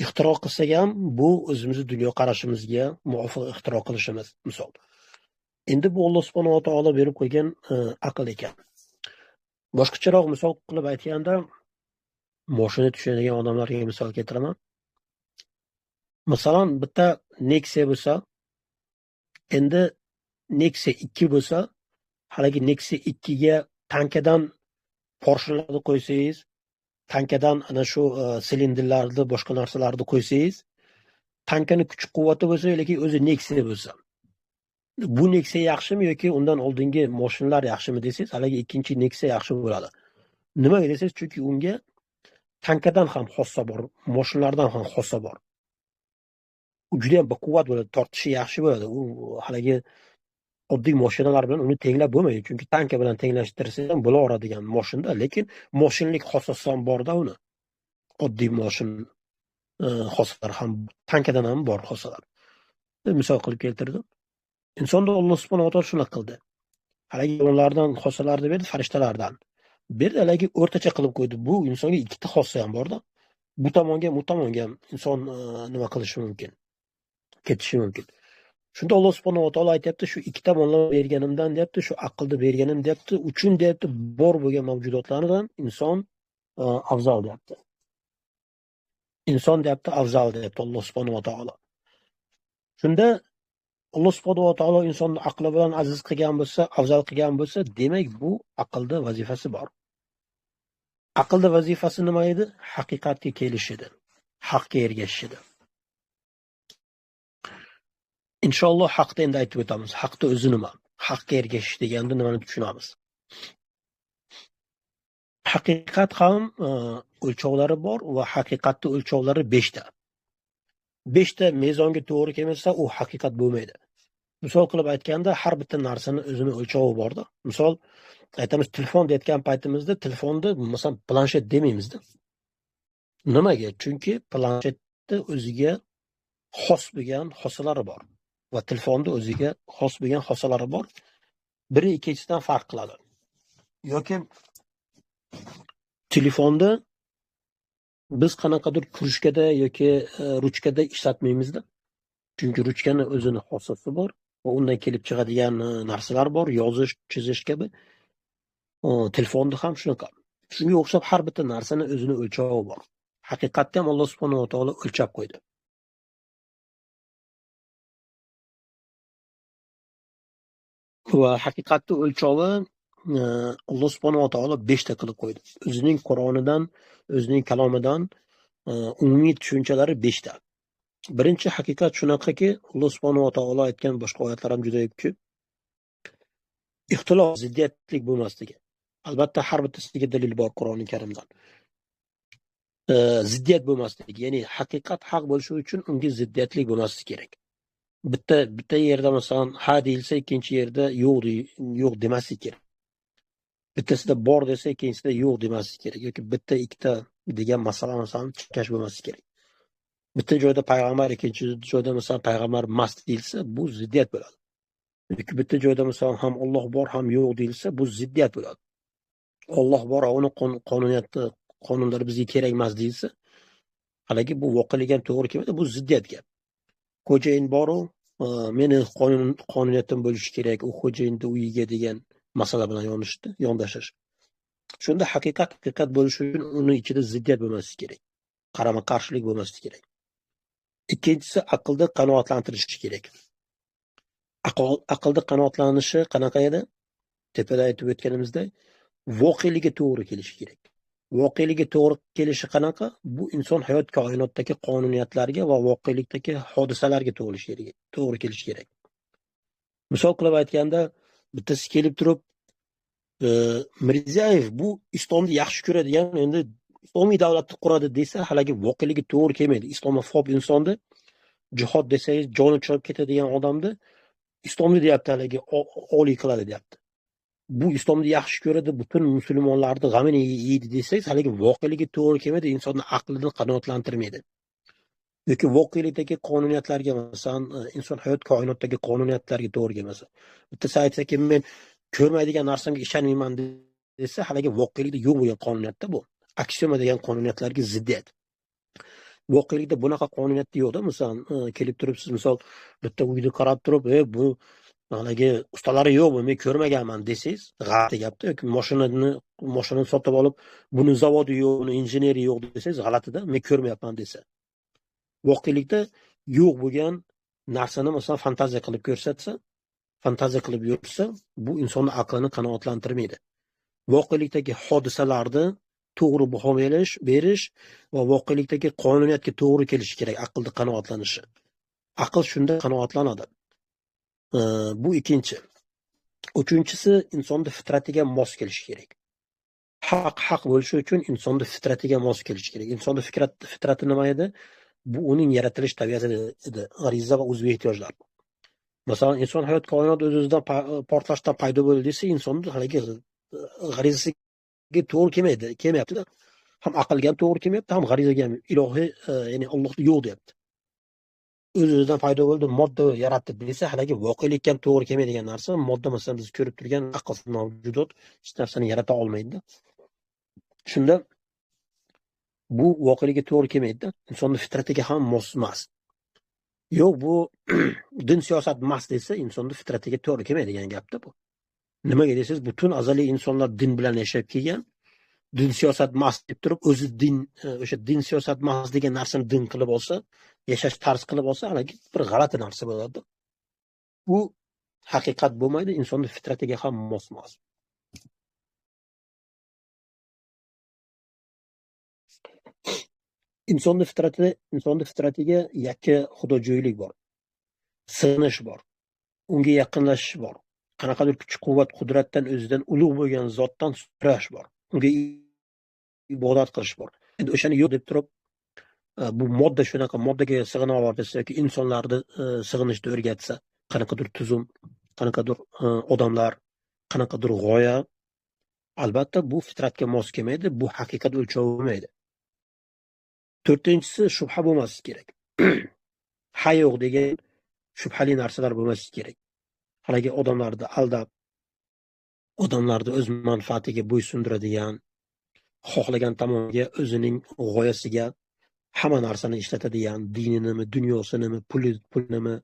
ixtiro qilsak ham bu o'zimizni dunyoqarashimizga muvofiq ixtiro qilishimiz misol. Endi bu Alloh subhanahu va taolo berib qo'ygan aql ekan. Boshqacharoq misol qilib aytganda, moshina tushadigan odamlarga misol keltiraman. Masalan, bitta Nexia bo'lsa, endi Nexia 2 bo'lsa, haligi Nexia 2 ga tankadan porshinlarni qo'ysangiz, tankadan ana shu silindrlarni, boshqa narsalarni qo'ysangiz, tankani kuch-quvvati bo'lsa, lekin o'zi Nexia bo'lsa, bu Nexia yaxshimi yoki undan oldingi mashinalar yaxshimi desangiz, haligi ikkinchi Nexia yaxshi bo'ladi. Nimaga desangiz, chunki unga tankadan ham xossa bor, mashinalardan ham xossa bor. U juda ham baquvvat bo'ladi, tortishi yaxshi bo'ladi. U haligi oddiy mashinalar bilan uni tenglab bo'lmaydi, chunki tanka bilan tenglashtirsangiz ham bo'laveradigan mashinada, lekin mashinalik xossasi ham borda uni. Oddiy mashin xossalari ham, tankadan ham bor xossalar. Misol qilib keltirdim. Insonda Alloh subhanahu va taolo shuna qildi. Haligi ulardan xossalarni berdi, farishtalardan. Berdi, haligi o'rtacha qilib qo'ydi. Bu insonga ikkita xossa ham borda. Bu tomonga ham inson nima qilishi mumkin? Ketishi mumkin. Shunda Alloh subhanahu va taolo aytayapti, shu ikki tomonlama berganimdan deyapti, shu aqlni berganim deyapti, uchun deyapti, bor bo'lgan mavjudotlardan inson afzal deyapti. Inson deyapti, afzal deyapti Alloh subhanahu va taolo. Shunda Alloh subhanahu va taolo insonni aqli bilan aziz qilgan bo'lsa, afzal qilgan bo'lsa, demak bu aqlda vazifasi bor. Aqlda vazifasi nima edi? Haqiqatga kelish edi. Haqqa ergashish edi. Inshaalloh haqda endi aytib o'tamiz. Haqda o'zi nima? Haqqa ergashish deganda nimani tushunamiz? Haqiqat ham o'lchovlari bor va haqiqatning o'lchovlari 5 ta. 5 ta mezonga to'g'ri kelmasa, u haqiqat bo'lmaydi. Misol qilib aytganda, har bitta narsani o'zini o'lchovi borda. Misol aytamiz, telefon deyotgan paytimizda telefonni masalan planshet demaymizda. Nimaga? Chunki planshetda o'ziga xos bo'lgan xossalari bor va telefonda o'ziga xos bo'lgan xossalari bor. Biri ikkinchisidan farq qiladi. Yoki telefonda biz qanaqadir kurishkada yoki ruchkada ishlatmaymizda. Chunki ruchkani o'zini xossasi bor va undan kelib chiqadigan narsalar bor, yozish, chizish kabi. Telefonda ham shunaqa. Shunga o'xshab har bitta narsani o'zini o'lchovi bor. Haqiqatda ham Alloh subhanahu va taolo o'lchab qo'ydi. Va haqiqatning o'lchovi Alloh subhanahu va taolo 5 ta qilib qo'ydi. O'zining Qur'onidan, o'zining kalomidan umumiy tushunchalari 5 ta. Birinchi haqiqat shunaqaki, Alloh subhanahu va taolo aytgan boshqa oyatlar ham juda ko'p. Ixtilof, ziddiyatlik bo'lmasligi. Albatta har bittasiga dalil bor Qur'oni Karimdan. Ziddiyat bo'lmasligi, ya'ni haqiqat haq bo'lishi uchun unga ziddiyatlik bo'lmasligi kerak. Bitta yerda masalan ha deyilsa, ikkinchi yerda yo'q demaslik kerak. Bittasida bor desa, ikkinchisida yo'q demaslik kerak yoki bitta ikkita degan masala masalan chekash bo'lmasligi kerak. Bitta joyda payg'ambar, ikkinchi joyda masalan payg'ambar emas deyilsa, bu ziddiyat bo'ladi. Yoki bitta joyda masalan ham Alloh bor, ham yo'q deyilsa, bu ziddiyat bo'ladi. Alloh bor, uni qonunlari bizga kerak emas deyilsa, haligi bu voqelik ham to'g'ri kelmaydi, bu ziddiyat gap. Xo'jayin boru, meni qonuniyatim bo'lishi kerak, u xo'jayinning uyiga degan masala bilan yondashish. Shunda haqiqat bo'lishi uchun uni ichida ziddiyat bo'lmasligi kerak. Qarama-qarshilik bo'lmasligi kerak. Ikkinchisi, aqlni qanoatlantirish kerak. Aqlni qanoatlanishi qanaqa edi? Tepada aytib o'tganimizda, voqelikka to'g'ri kelishi kerak. Voqelikka to'g'ri kelishi qanaqa? Bu inson hayot koinotdagi qonuniyatlarga va voqelikdagi hodisalarga to'g'ri kelishi kerak. Misol qilib aytganda, bittasi kelib turib, Mirziyoyev bu islomni yaxshi ko'radigan, endi islomiy davlatni quradi desa, haligi voqeligi to'g'ri kelmaydi. Islomofob insonni jihod desangiz joni chiqib ketadigan odamni islomni deyapti, haligi oliy qiladi deyapti. Bu islomni yaxshi ko'radi, butun musulmonlarni g'amini yeydi desangiz, haligi voqeligi to'g'ri kelmaydi, insonni aqlini qanoatlantirmaydi. yoki voqelikdagi qonuniyatlarga, masalan, inson hayot koinotdagi qonuniyatlarga to'g'ri kelmasa. Bittasi aytsaki, men ko'rmaydigan narsamga ishonmayman desa, haligi voqelikda yo'q bo'lgan qonuniyatda bu. Aksioma degan qonuniyatlarga ziddiyat. Voqelikda bunaqa qonuniyat yo'qda. Masalan, kelib turib siz misol bitta uyni qarab turib, bu haligi ustalari yo'qmi, men ko'rmaganman desangiz, g'alati gapda. Yoki mashinani sotib olib, buni zavodi yo'q, buni injeneri yo'q desangiz, g'alatida. Men ko'rmayapman desa. Voqelikda yo'q bo'lgan narsani masalan fantaziya qilib ko'rsatsa, fantaziya qilib yursa, bu insonni aqlini qanoatlantirmaydi. Voqelikdagi hodisalarni to'g'ri baho berish va voqelikdagi qonuniyatga to'g'ri kelishi kerak, aqlni qanoatlanishi. Aql shunda qanoatlanadi. Bu ikkinchi. Uchinchisi, insonni fitratiga mos kelishi kerak. Haq bo'lishi uchun insonni fitratiga mos kelishi kerak. Insonni fitrati nima edi? Bu uning yaratilish tabiati edi, g'ariza va uzviy ehtiyojlar. Masalan, inson hayot koinot o'z-o'zidan portlashdan paydo bo'ldi desa, insonni haligi g'arizasiga to'g'ri kelmayapti. Ham aqlga ham to'g'ri kelmayapti, ham g'arizaga ham. Ilohiy, ya'ni Alloh yo'q deyapti. O'z-o'zidan paydo bo'ldi, modda yaratdi desa, haligi voqelikka ham to'g'ri kelmaydigan narsa. Modda masalan biz ko'rib turgan aqlsiz mavjudot hech narsani yarata olmaydi. Shunda bu voqelikka to'g'ri kelmaydi. Insonni fitratiga ham mos emas. Yo'q, bu din siyosat emas desa, insonni fitratiga to'g'ri kelmaydigan gapda bu. Nimaga desangiz, butun azaliy insonlar din bilan yashab kelgan. Din siyosat emas deb turib, o'zi din, o'sha din siyosat emas degan narsani din qilib olsa, yashash tarz qilib olsa, haligi bir g'alati narsa bo'ladi. Bu haqiqat bo'lmaydi, insonni fitratiga ham mos emas. Insonni fitratiga yakka xudojo'ylik bor. Sig'inish bor. Unga yaqinlashish bor. Qanaqadir kuch-quvvat, qudratdan, o'zidan ulug' bo'lgan zotdan so'rash bor. Unga ibodat qilish bor. Endi o'shani yo'q deb turib, bu modda shunaqa moddaga sig'ina olsa yoki insonlarni sig'inishni o'rgatsa, qanaqadir tuzum, qanaqadir odamlar, qanaqadir g'oya, albatta bu fitratga mos kelmaydi, bu haqiqat o'lchovi bo'lmaydi. To'rtinchisi, shubha bo'lmasligi kerak. Ha yo'q degan shubhali narsalar bo'lmasligi kerak. Haligi odamlarni aldab, odamlarni o'z manfaatiga bo'ysundiradigan, xohlagan tomonga o'zining g'oyasiga hamma narsani ishlatadigan, dininimi, dunyosinimi, pulini,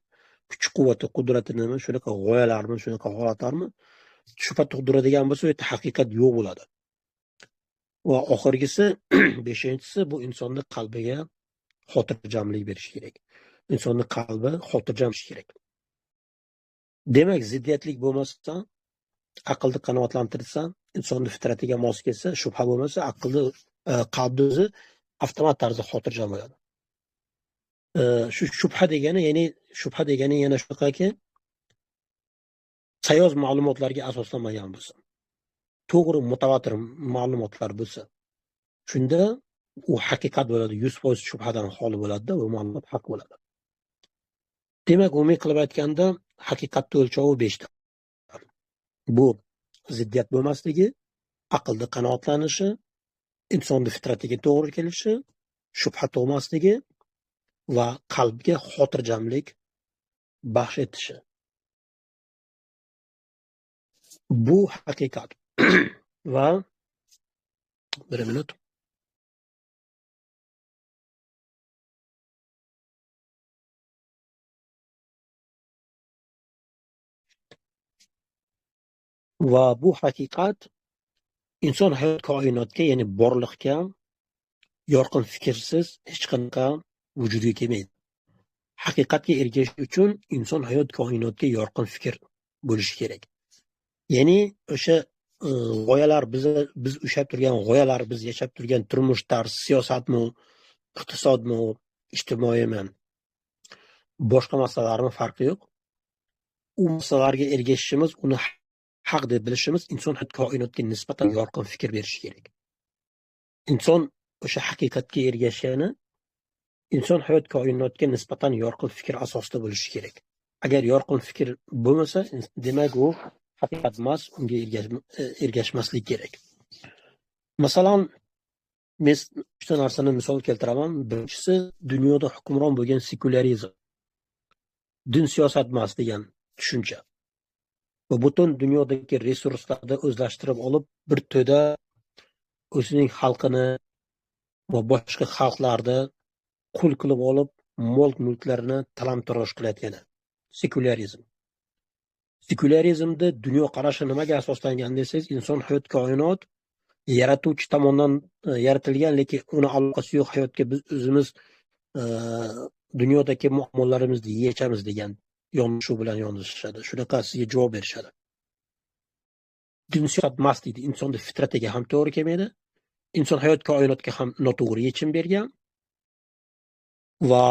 kuch-quvvati, qudratinimi, shunaqa g'oyalarmi, shunaqa holatlarmi shubha tug'diradigan bo'lsa, u yerda haqiqat yo'q bo'ladi. Va oxirgisi, beshinchisi, bu insonni qalbiga xotirjamlik berish kerak. Insonni qalbi xotirjam bo'lishi kerak. Demak, ziddiyatlik bo'lmasa, aqlni qanoatlantirsa, insonni fitratiga mos kelsa, shubha bo'lmasa, qalbni o'zi avtomat tarzda xotirjam bo'ladi. Shu shubha degani yana shunaqaki, sayoz ma'lumotlarga asoslanmagan bo'lsa, to'g'ri mutavatir ma'lumotlar bo'lsa, shunda u haqiqat bo'ladi, 100% shubhadan xoli bo'ladi-da, u ma'lumot haq bo'ladi. Demak, umumiy qilib aytganda, haqiqatni o'lchovi 5 ta. Bu ziddiyat bo'lmasligi, aqlni qanoatlanishi, insonni fitratiga to'g'ri kelishi, shubha tug'masligi va qalbga xotirjamlik baxsh etishi. Bu haqiqat. Va bir minut. Va bu haqiqat inson hayot koinotga, ya'ni borliqqa yorqin fikrsiz hech qanaqa vujudga kelmaydi. Haqiqatga erishish uchun inson hayot koinotga yorqin fikr bo'lishi kerak. Ya'ni o'sha g'oyalar, biz ushlab turgan g'oyalar, biz yashab turgan turmush tarzi, siyosatmi, iqtisodmi, ijtimoiymi, boshqa masalalarning farqi yo'q. u narsalarga ergashishimiz, uni haq deb bilishimiz inson koinotga nisbatan yorqin fikr berishi kerak. Inson o'sha haqiqatga ergashgani inson hayot koinotga nisbatan yorqin fikr asosida bo'lishi kerak. Agar yorqin fikr bo'lmasa, demak u haqiqat emas, unga ergashmaslik kerak. Masalan, men uchta narsani misol keltiraman. Birinchisi, dunyoda hukmron bo'lgan sekularizm. Din siyosat emas degan tushuncha. Va butun dunyodagi resurslarni o'zlashtirib olib, bir to'da o'zining xalqini va boshqa xalqlarni qul qilib olib, mol-mulklarini talon-taroj qilayotgani sekularizm. Sekularizmda dunyo qarashi nimaga asoslangan desangiz, inson hayot koinot yaratuvchi tomonidan yaratilgan, lekin uni aloqasi yo'q, hayotga biz o'zimiz dunyodagi muammolarimizni yechamiz degan yondashuv bilan yondashishadi. Shunaqa sizga javob berishadi. Din siyosat emas deydi, insonni fitratiga ham to'g'ri kelmaydi. Inson hayot koinotga ham noto'g'ri yechim bergan va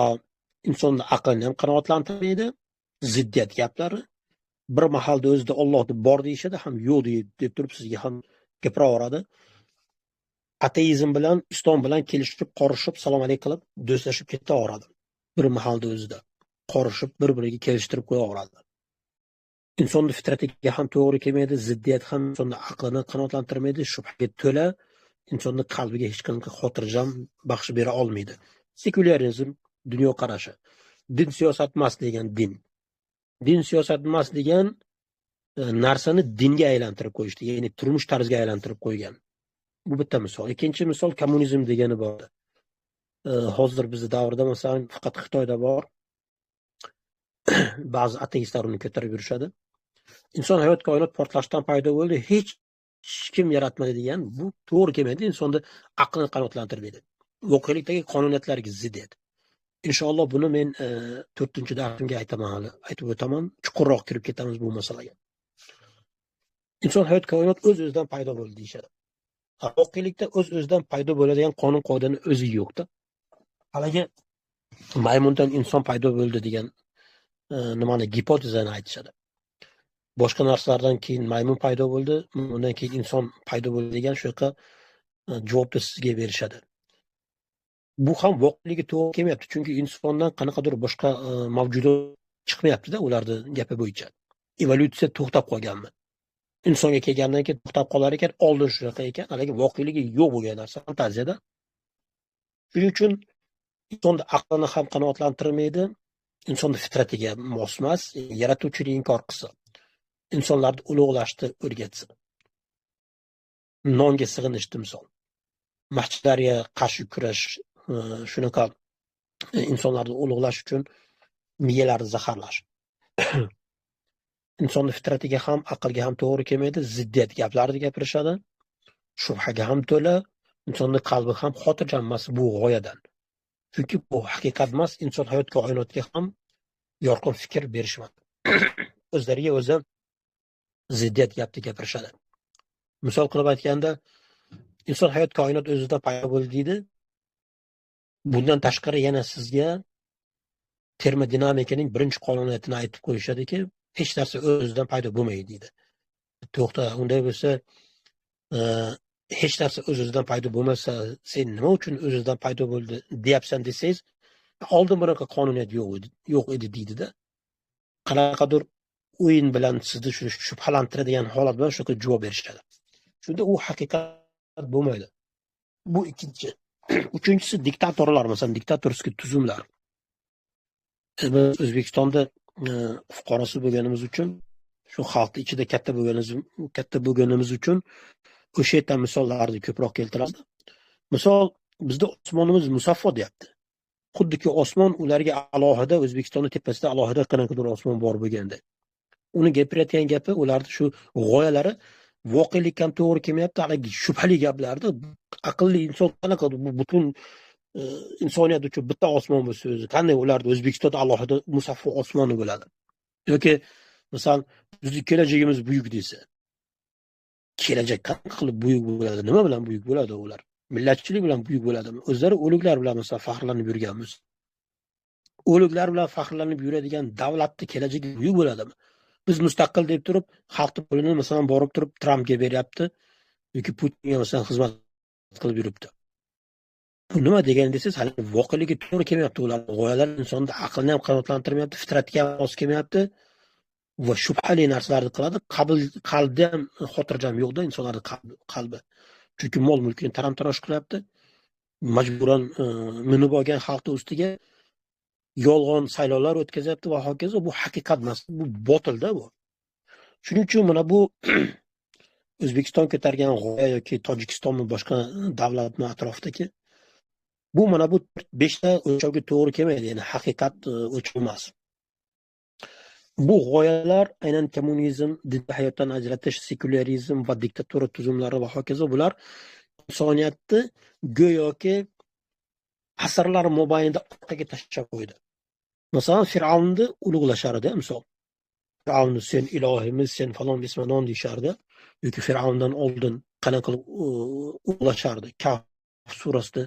insonni aqlini ham qanoatlantirmaydi. Ziddiyat gaplari. Bir mahalda o'zida Alloh deb bor deyishadi, ham yo'q deb turib sizga ham gapiraveradi. Ateizm bilan islom bilan kelishib, qorishib, salom alaykum qilib, do'stlashib ketaveradi. Bir mahalda o'zida qorishib, bir-biriga kelishtirib qo'yaveradi. Insonni fitratiga ham to'g'ri kelmaydi, ziddiyat ham insonni aqlini qanoatlantirmaydi, shubhaga to'la, insonni qalbiga hech qanday xotirjam baxsh bera olmaydi. Sekularizm dunyo qarashi. Din siyosat emas degan din. Din siyosat emas degan narsani dinga aylantirib qo'yishdi, ya'ni turmush tarziga aylantirib qo'ygan. Bu bitta misol. Ikkinchi misol kommunizm degani bor. Hozir bizning davrda masalan faqat Xitoyda bor. Ba'zi ateistlar uni ko'tarib yurishadi. Inson hayot koinot portlashdan paydo bo'ldi, hech kim yaratmadi degan bu to'g'ri kelmaydi, insonni aqlini qanoatlantirmaydi. Voqelikdagi qonuniyatlarga zid edi. Inshaalloh buni men 4-darsimga aytib o'taman, chuqurroq kirib ketamiz bu masalaga. Inson hayot koinot o'z-o'zidan paydo bo'ldi deyshadi. Voqelikda o'z-o'zidan paydo bo'ladigan qonun qoidani o'zi yo'qda. Haligi maymundan inson paydo bo'ldi degan nimani gipotezani aytishadi. Boshqa narsalardan keyin maymun paydo bo'ldi, undan keyin inson paydo bo'ldi degan shunaqa javobni sizga berishadi. Bu ham voqelikka to'g'ri kelmayapti, chunki insondan qanaqadir boshqa mavjudot chiqmayapti-da ularni gapi bo'yicha. Evolyutsiya to'xtab qolganmi? Insonga kelgandan keyin to'xtab qolar ekan, oldin shunaqa ekan, haligi voqeligi yo'q bo'lgan narsa fantaziyada. Shuning uchun insonni aqlini ham qanoatlantirmaydi, insonni fitratiga mos emas, yaratuvchini inkor qilsa, insonlarni ulug'lashni o'rgatsin. Nonga sig'inish timsol. Mahchilarga qarshi kurash, shunaqa insonlarni ulug'lash uchun miyalarni zaharlash. Insonni fitratiga ham, aqlga ham to'g'ri kelmaydi, ziddiyat gaplarni gapirishadi. Shubhaga ham to'la, insonning qalbi ham xotirjam emas bu g'oyadan. Chunki bu haqiqat emas, inson hayot koinotga ham yorqin fikr berishmadi. O'zlariga o'zi ziddiyat gapni gapirishadi. Misol qilib aytganda, inson hayot koinot o'zidan paydo bo'ldi deydi. Bundan tashqari yana sizga termodinamikaning birinchi qonuniyatini aytib qo'yishadiki, hech narsa o'zidan paydo bo'lmaydi deydi. To'xta, unday bo'lsa, hech narsa o'zidan paydo bo'lmasa, sen nima uchun o'zidan paydo bo'ldi deyapsan desangiz, oldin bunaqa qonuniyat yo'q edi deydi-da. Qanaqadir o'yin bilan sizni shubhalantiradigan holat bilan shunaqa javob berishadi. Shunda u haqiqat bo'lmaydi. Bu ikkinchi. Uchinchisi diktatorlar, masalan, diktatorskiy tuzumlar. Biz O'zbekistonda fuqarosi bo'lganimiz uchun, shu xalqning ichida katta bo'lganimiz uchun o'sha yerdan misollarni ko'proq keltiramiz. Misol, bizda osmonimiz musaffo deyapti. Xuddiki osmon ularga alohida, O'zbekistonning tepasida alohida qanaqadir osmon bor bo'lganda. Uni gapirayotgan gapi, ularning shu g'oyalari voqelikka ham to'g'ri kelmayapti, haligi shubhali gaplarni aqlli inson qanaqa butun insoniyat uchun bitta osmon bo'lsa o'zi, qanday ularni O'zbekistonda alohida musaffo osmoni bo'ladi? Yoki masalan, bizning kelajagimiz buyuk desa, kelajak qanaqa qilib buyuk bo'ladi? Nima bilan buyuk bo'ladi ular? Millatchilik bilan buyuk bo'ladimi? O'zlari o'liklar bilan masalan faxrlanib yurganmiz. O'liklar bilan faxrlanib yuradigan davlatning kelajagi buyuk bo'ladimi? Biz mustaqil deb turib, xalqning pulini masalan borib turib Trampga beryapti yoki Putinga masalan xizmat qilib yuribdi. Bu nima degani desangiz, hali voqelikka to'g'ri kelmayapti ular. G'oyalar insonni aqlni ham qanoatlantirmayapti, fitratiga ham mos kelmayapti va shubhali narsalarni qiladi. Qalbda ham xotirjam yo'qda insonlarning qalbi. Chunki mol mulkini taram-tarosh qilyapti. Majburan minib olgan xalqning ustiga yolg'on saylovlar o'tkazyapti va hokazo. Bu haqiqat emas, bu botilda bu. Shuning uchun mana bu O'zbekiston ko'targan g'oya yoki Tojikistonmi boshqa davlatni atrofidagi bu mana bu 5 ta o'lchovga to'g'ri kelmaydi. Ya'ni haqiqat o'lchov emas. Bu g'oyalar aynan kommunizm, dinni hayotdan ajratish, sekularizm va diktatura tuzumlari va hokazo bular insoniyatni go'yoki asrlar mobaynida orqaga tashlab qo'ydi. Masalan, Fir'avnni ulug'lashardi, misol. Fir'avnni sen ilohimiz, sen falon bismanon deyishardi. Yoki Fir'avndan oldin qanaqa qilib ulug'lashardi. Kahf surasida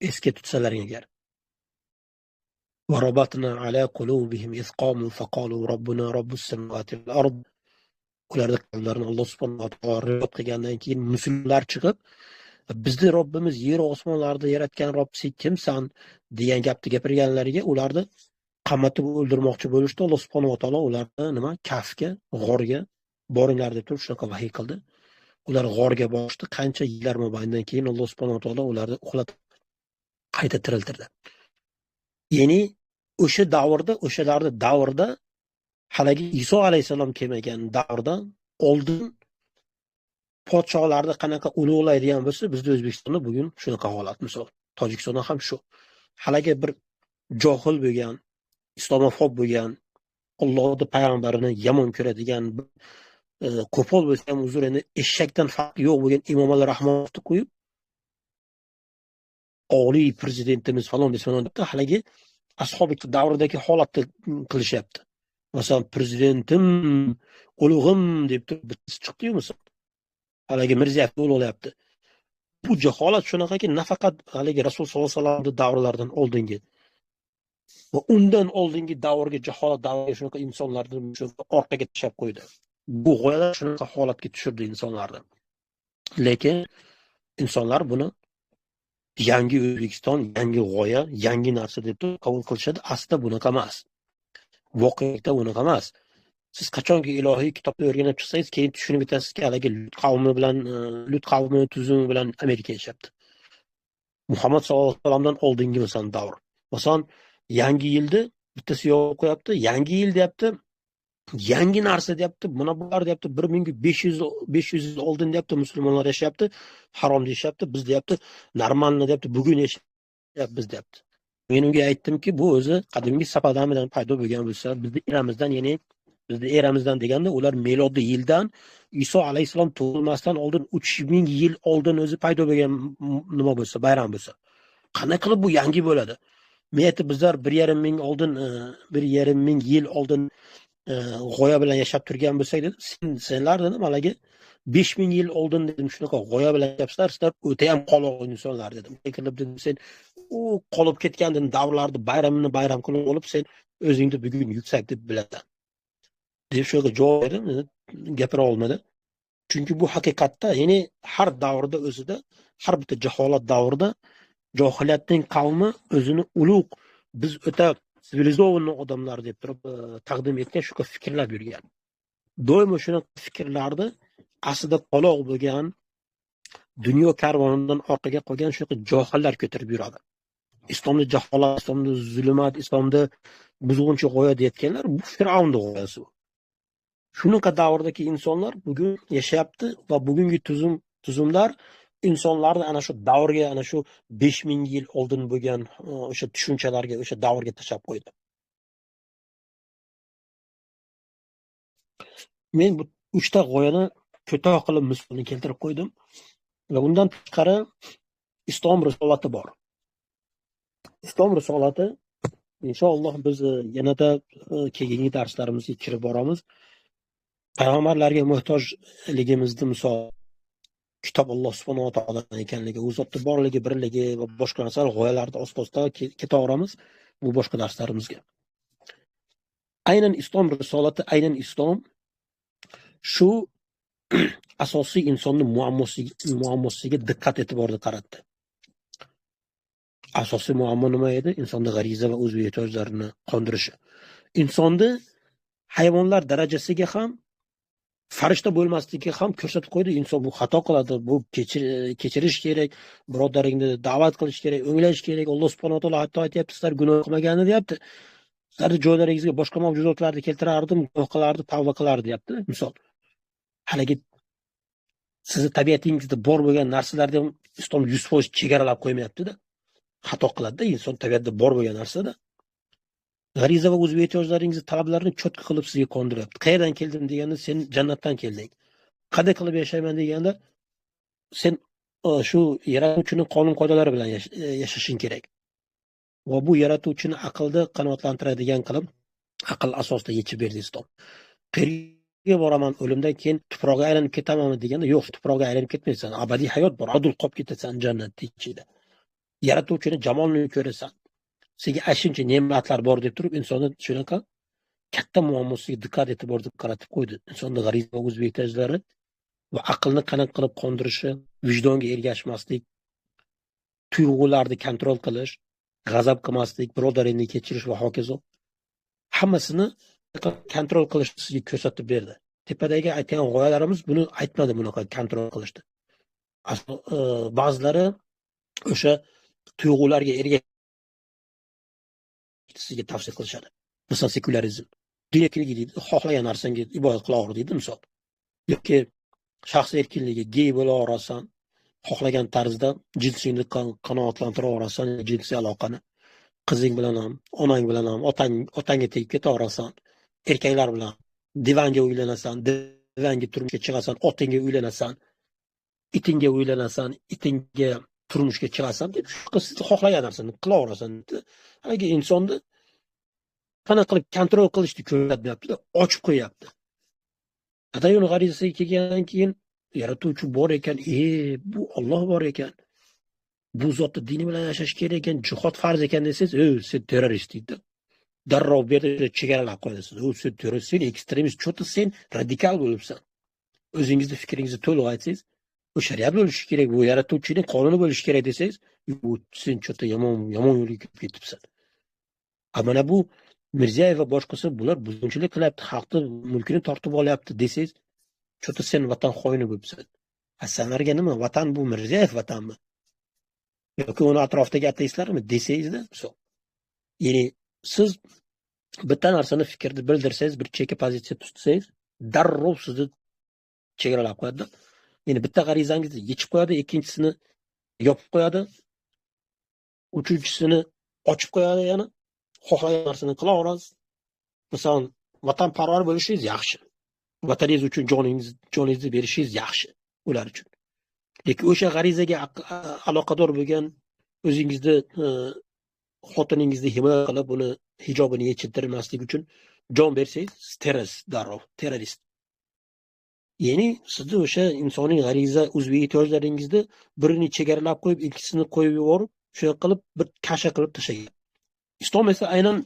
esga tutsalaring agar. وَرَبَطْنَا عَلَى قُلُوبِهِمْ إِذْ قَامُوا فَقَالُوا رَبُّنَا رَبُّ السَّمَاوَاتِ وَالْأَرْضِ. Ularda qalblarini Alloh subhanahu va taolo rivot qilgandan keyin musulmonlar chiqib, bizni Robbimiz yer osmonlarni yaratgan Robb sen kimsan degan gapni gapirganlariga ularni qamatib o'ldirmoqchi bo'lishdi. Alloh subhanahu va taolo ularni nima Kafga, g'orga boringlar deb turib shunaqa vahiy qildi. Ular g'orga borishdi. Qancha yillar mobayndan keyin Alloh subhanahu va taolo ularni uxlatib qayta tiriltirdi. Ya'ni o'sha davrda haligi Iso alayhisalom kelmagan davrda oldin podshohlarni qanaqa ulug'laydigan bo'lsa, bizda O'zbekistonda bugun shunaqa holat. Misol, Tojikistonda ham shu. Haligi bir johil bo'lgan, islomofob bo'lgan, Allohning payg'ambarini yomon ko'radigan, qo'pol bo'lsa ham uzr endi eshakdan farqi yo'q bo'lgan Emomali Rahmonovni qo'yib, oliy prezidentimiz falon desmanon deb haligi ashob davridagi holatni qilishyapti. Masalan, prezidentim, ulug'im deb turib bittasi chiqdi-yu misol. Haligi Mirziyoyev ulug'layapti. Bu jaholat shunaqaki, nafaqat haligi Rasul sollallohu alayhi vasallamning davrlaridan oldingi va undan oldingi davrga jaholat davriga shunaqa insonlarni orqaga tashlab qo'ydi. Bu g'oyalar shunaqa holatga tushirdi insonlarni. Lekin insonlar buni yangi O'zbekiston, yangi g'oya, yangi narsa deb qabul qilishadi. Aslida bunaqa emas. Voqelikda bunaqa emas. Siz qachonki ilohiy kitobni o'rganib chiqsangiz, keyin tushunib yetasizki, haligi Lut qavmi tuzumi bilan Amerika yashabdi. Muhammad sollallohu alayhi vasallamdan oldingi masalan davr. Masalan, yangi yilni bittasi yo'q qo'yapti, yangi yil deyapti, yangi narsa deyapti, mana bular deyapti 1500 yil oldin deyapti, musulmonlar yashyapti, harom deyapti, biz deyapti, normalni deyapti, bugun yashayapmiz deyapti. Men unga aytdimki, bu o'zi qadimgi Sapodamidan paydo bo'lgan bo'lsa, bizni eramizdan deganda ular milodiy yildan Iso alayhisalom tug'ilmasdan oldin 3000 yil oldin o'zi paydo bo'lgan nima bo'lsa, bayram bo'lsa. Qanaqa qilib bu yangi bo'ladi? Men aytib, bizlar 1,5 ming oldin 1,5 ming yil oldin g'oya bilan yashab turgan bo'lsak dedi. Senlar dedim, haligi 5000 yil oldin dedim, shunaqa g'oya bilan yashapsizlar, sizlar o'ta ham qoloq insonlar dedim. Kelib dedim, sen u qolib ketgan davrlarni bayramini bayram qilib olib, sen o'zingni bugun yuksak deb bilasan. deb shunaqa javob berdim, gapira olmadi. Chunki bu haqiqatda, ya'ni har davrda o'zida, har bitta jaholat davrida johiliyatning qavmi o'zini ulug', biz o'ta sivilizovanniy odamlar deb turib taqdim etgan shunaqa fikrlab yurgan. Doimo shunaqa fikrlarni aslida qoloq bo'lgan, dunyo karvonidan orqaga qolgan shunaqa johillar ko'tarib yuradi. Islomni jaholat, islomni zulmat, islomni buzg'unchi g'oya deyotganlar bu Fir'avnning g'oyasi. Shunaqa davrdagi insonlar bugun yashayapti va bugungi tuzumlar insonlarni ana shu davrga, ana shu 5000 yil oldin bo'lgan o'sha tushunchalarga, o'sha davrga tashlab qo'ydi. Men bu 3 ta g'oyani ko'toq qilib misolni keltirib qo'ydim va undan tashqari Islom risolati bor. Islom risolati inshaalloh biz yanada keyingi darslarimizga kirib boramiz. Payg'ambarlarga muhtojligimizni misol kitob Alloh subhanahu va taolodan ekanligi, u zotning borligi, birligi va boshqa narsalar g'oyalarni osta-osta ketaveramiz bu boshqa darslarimizga. Aynan Islom risolati, aynan Islom shu asosiy insonni muammosiga diqqat e'tiborni qaratdi. Asosiy muammo nima edi? Insonning g'ariza va o'z ehtiyojlarini qondirishi. Insonni hayvonlar darajasiga ham, farishta bo'lmasligiga ham ko'rsatib qo'ydi. Inson bu xato qiladi, bu kechirish kerak, birodaringni da'vat qilish kerak, o'nglash kerak. Alloh subhanahu va taolo hatto aytayapti, sizlar gunoh qilmaganini deyapti. Sizlarni joylaringizga boshqa mavjudotlarni keltirardim, gunoh qilardi, tavba qilardi deyapti. Misol, haligi sizni tabiatingizda bor bo'lgan narsalarni ham Islom 100% chegaralab qo'ymayapti-da. Xato qiladi-da inson tabiatda bor bo'lgan narsada. G'ariza va o'z ehtiyojlaringizni, talablarini cho'tqa qilib sizga qondiryapti. Qayerdan keldim deganda sen jannatdan kelding. Qanday qilib yashayman deganda sen shu yaratuvchining qonun qoidalari bilan yashashing kerak. Va bu yaratuvchini aqlni qanoatlantiradigan qilib aql asosida yechib berdi Islom. Qayerga boraman o'limdan keyin tuproqqa aylanib ketamanmi deganda yo'q, tuproqqa aylanib ketmaysan. Abadiy hayot bor, adul qolib ketasan jannatning ichida. Yaratuvchini jamolini ko'rasan. Senga ashuncha ne'matlar bor deb turib insonni shunaqa katta muammosiga diqqat e'tiborni qaratib qo'ydi. Insonning g'ariza va o'z ehtiyojlari va aqlni qanaqa qilib qondirishi, vijdonga ergashmaslik, tuyg'ularni kontrol qilish, g'azab qilmaslik, birodaringni kechirish va hokazo. Hammasini kontrol qilishni sizga ko'rsatib berdi. Tepadagi aytgan g'oyalarimiz buni aytmadi, bunaqa kontrol qilishdi. Ba'zilari o'sha tuyg'ularga ergashishni sizga tavsiya qilishadi. Masalan, sekularizm. Dunyokilik deydi, xohlagan narsangga ibodat qilaver deydi misol. Yoki shaxsiy erkinligi, gey bo'la olasan, xohlagan tarzda jinsingni qanoatlantira olasan, jinsiy aloqani qizing bilan ham, onang bilan ham, otangga tegib ketaversan, erkaklar bilan divanga uylanasan, divanga turmushga chiqasan, otingga uylanasan, itingga uylanasan, itingga turmushga chiqasan deb siz xohlagan narsani qilaverasan. Haligi insonni qanaqa qilib kontrol qilishni ko'rsatyapti-da, ochib qo'yapti. Adayun g'arizasiga kelgandan keyin yaratuvchi bor ekan, bu Alloh bor ekan. Bu zotni dini bilan yashash kerak ekan, jihod farz ekan desangiz, sen terrorist deydi. Darrov bu yerda chegaralab qo'yasiz. Sen terrorist, sen ekstremist, cho'ta sen radikal bo'libsan. O'zingizni fikringizni to'liq aytsangiz, bu shariat bo'lishi kerak, bu yaratuvchining qonuni bo'lishi kerak desangiz, bu sen cho'ta yomon yo'lga kirib ketibsan. Mana bu Mirziyoyev va boshqasi bular buzg'unchilik qilyapti, xalqni mulkini tortib olyapti desangiz, cho'ta sen vatan xoini bo'libsan. Sanlarga nima? Vatan bu Mirziyoyev vatanmi? Yoki uni atrofidagi ateistlarmi desangizda, ya'ni siz bitta narsani fikrni bildirsangiz, bir chekka pozitsiya tutsangiz, darrov sizni chegaralab qo'yadi. Ya'ni bitta g'arizangizni yechib qo'yadi, ikkinchisini yopib qo'yadi, uchinchisini ochib qo'yadi, yana xohlagan narsani qilaverasiz. Masalan, vatanparvar bo'lishingiz yaxshi. Vataningiz uchun joningizni berishingiz yaxshi ular uchun. Lekin o'sha g'arizaga aloqador bo'lgan o'zingizni xotiningizni himoya qilib, uni hijobini yechirtirmaslik uchun jon bersangiz, terrorist. Ya'ni sizni o'sha insoniy g'ariza, o'z ehtiyojlaringizni birini chegaralab qo'yib, ikkisini qo'yib yuborib, shunday qilib bir kasha qilib tashlagan. Islom esa aynan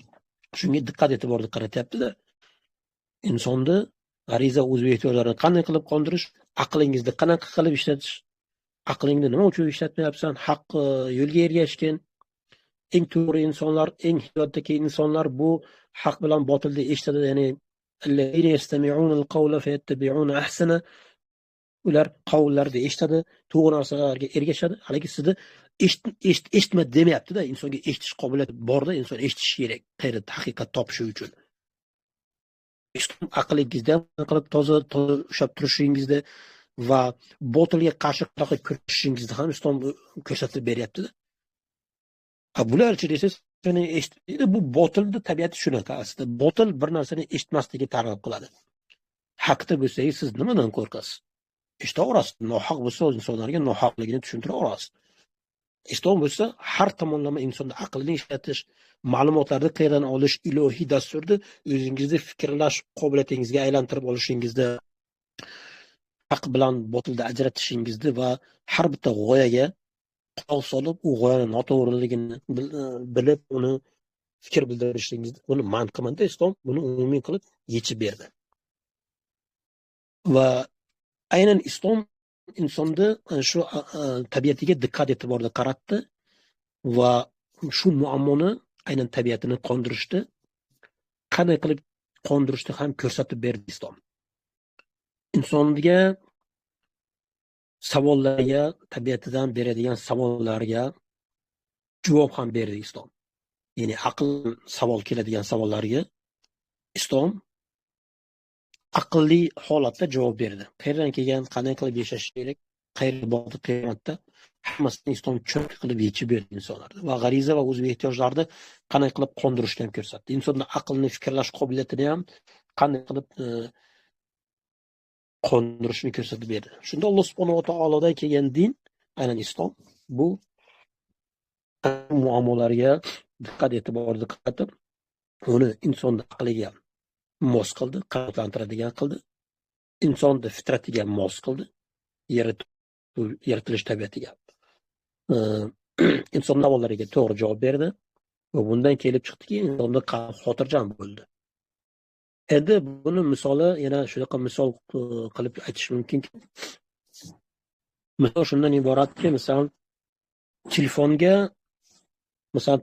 shunga diqqat e'tiborni qaratyapti-da. Insonni g'ariza, o'z ehtiyojlarini qanday qilib qondirish, aqlingizni qanaqa qilib ishlatish, aqlingni nima uchun ishlatmayapsan, haq yo'lga ergashgin. Eng to'g'ri insonlar, eng hayotdagi insonlar bu haq bilan botilni eshitadi, ya'ni ular qavullarni eshitadi, to'g'ri narsalarga ergashadi. Haligi sizni eshitma demayapti-da, insonga eshitish qobiliyati borda, inson eshitishi kerak, qayerda haqiqat topishi uchun. Aqlingizda qilib toza ushlab turishingizni va botilga qarshi kurashishingizni ham Islom ko'rsatib beryapti-da. Bularchi desangiz, bu botilni tabiati shunaqa. Aslida botil bir narsani eshitmaslikka targ'ib qiladi. Haqda bo'lsangiz, siz nimadan qo'rqasiz? Eshitaverasiz. Nohaq bo'lsa, insonlarga nohaqligini tushuntiraverasiz. Islom bo'lsa, har tomonlama insonni aqlini ishlatish, ma'lumotlarni qayerdan olish, ilohiy dasturni o'zingizni fikrlash qobiliyatingizga aylantirib olishingizni, haq bilan botilni ajratishingizni va har bitta g'oyaga quloq solib, u g'oyani noto'g'riligini bilib, uni fikr bildirishingizni, buni man qilmanda Islom buni umumiy qilib yechib berdi. va aynan islom insonni shu tabiatiga diqqat e'tiborda qaratdi va shu muammoni aynan tabiatini qondirishdi, qanday qilib qondirishni ham ko'rsatib berdi islom. Insonga savollarga, tabiatidan beradigan savollarga javob ham berdi islom. Ya'ni aql savol keladigan savollarga islom aqlli holatda javob berdi. Qayerdan kelgan, qanday qilib yashash kerak, qayerga bordi qiyomatda, hammasini islom cho'nq qilib yechib berdi insonlarga va g'ariza va o'zga ehtiyojlarni qanday qilib qondirishni ham ko'rsatdi. Insonning aqlni, fikrlash qobiliyatini ham qanday qilib qondirishni ko'rsatib berdi. Shunda Alloh subhanahu va taolodan kelgan din, aynan islom, bu muammolarga diqqat e'tiborni qaratib, uni insonning aqliga mos qildi, qanoatlantiradigan qildi, insonni fitratiga mos qildi, yaratilish tabiatiga. Inson savollariga to'g'ri javob berdi va bundan kelib chiqdiki, insonni qalbi xotirjam bo'ldi. Endi buni misoli yana shunaqa misol qilib aytish mumkinki, misol shundan iboratki, masalan,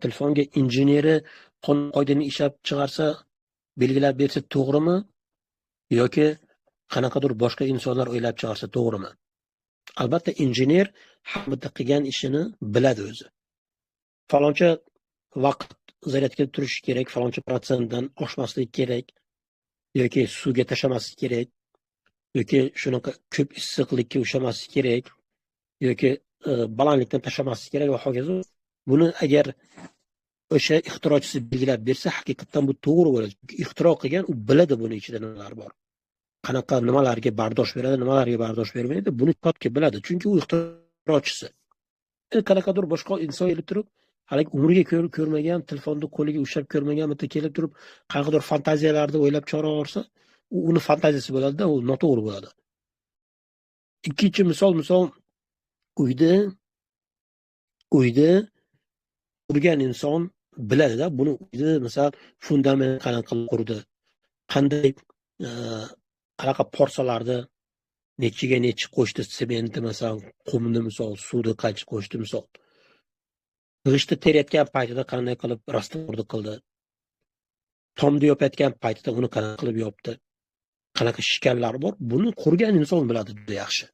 telefonga injeneri qonun-qoidani ishlab chiqarsa, belgilab bersa to'g'rimi yoki qanaqadir boshqa insonlar o'ylab chiqarsa to'g'rimi? Albatta, injener hamda qilgan ishini biladi o'zi. Faloncha vaqt zaryadga turishi kerak, faloncha protsentdan oshmasligi kerak, yoki suvga tashlamaslik kerak, yoki shunaqa ko'p issiqlikka ushlamaslik kerak, yoki balandlikdan tashlamaslik kerak va hokazo. Buni agar o'sha ixtirochisi belgilab bersa, haqiqatan bu to'g'ri bo'ladi. Chunki ixtiro qilgan u biladi buni ichida nimalar bor. Qanaqa nimalarga bardosh beradi, nimalarga bardosh bermaydi, buni kotga biladi. Chunki u ixtirochisi. Qanaqadir boshqa inson kelib turib, haligi umriga ko'rmagan, telefonni qo'liga ushlab ko'rmagan bitta kelib turib, qanaqadir fantaziyalarni o'ylab chiqara olsa, u uni fantaziyasi bo'ladi-da, u noto'g'ri bo'ladi. Ikkinchi misol uyda qurgan inson biladi-da, buni uyda masalan fundament qanaqa qilib qurdi, qanday qanaqa porsalarni nechiga nechi qo'shdi, sementni masalan, qumni misol, suvni qancha qo'shdi misol. G'ishtni terayotgan paytida qanday qilib rastvorni qildi. Tomni yopayotgan paytida uni qanaqa qilib yopdi. Qanaqa shikanlar bor, buni qurgan inson biladi juda yaxshi.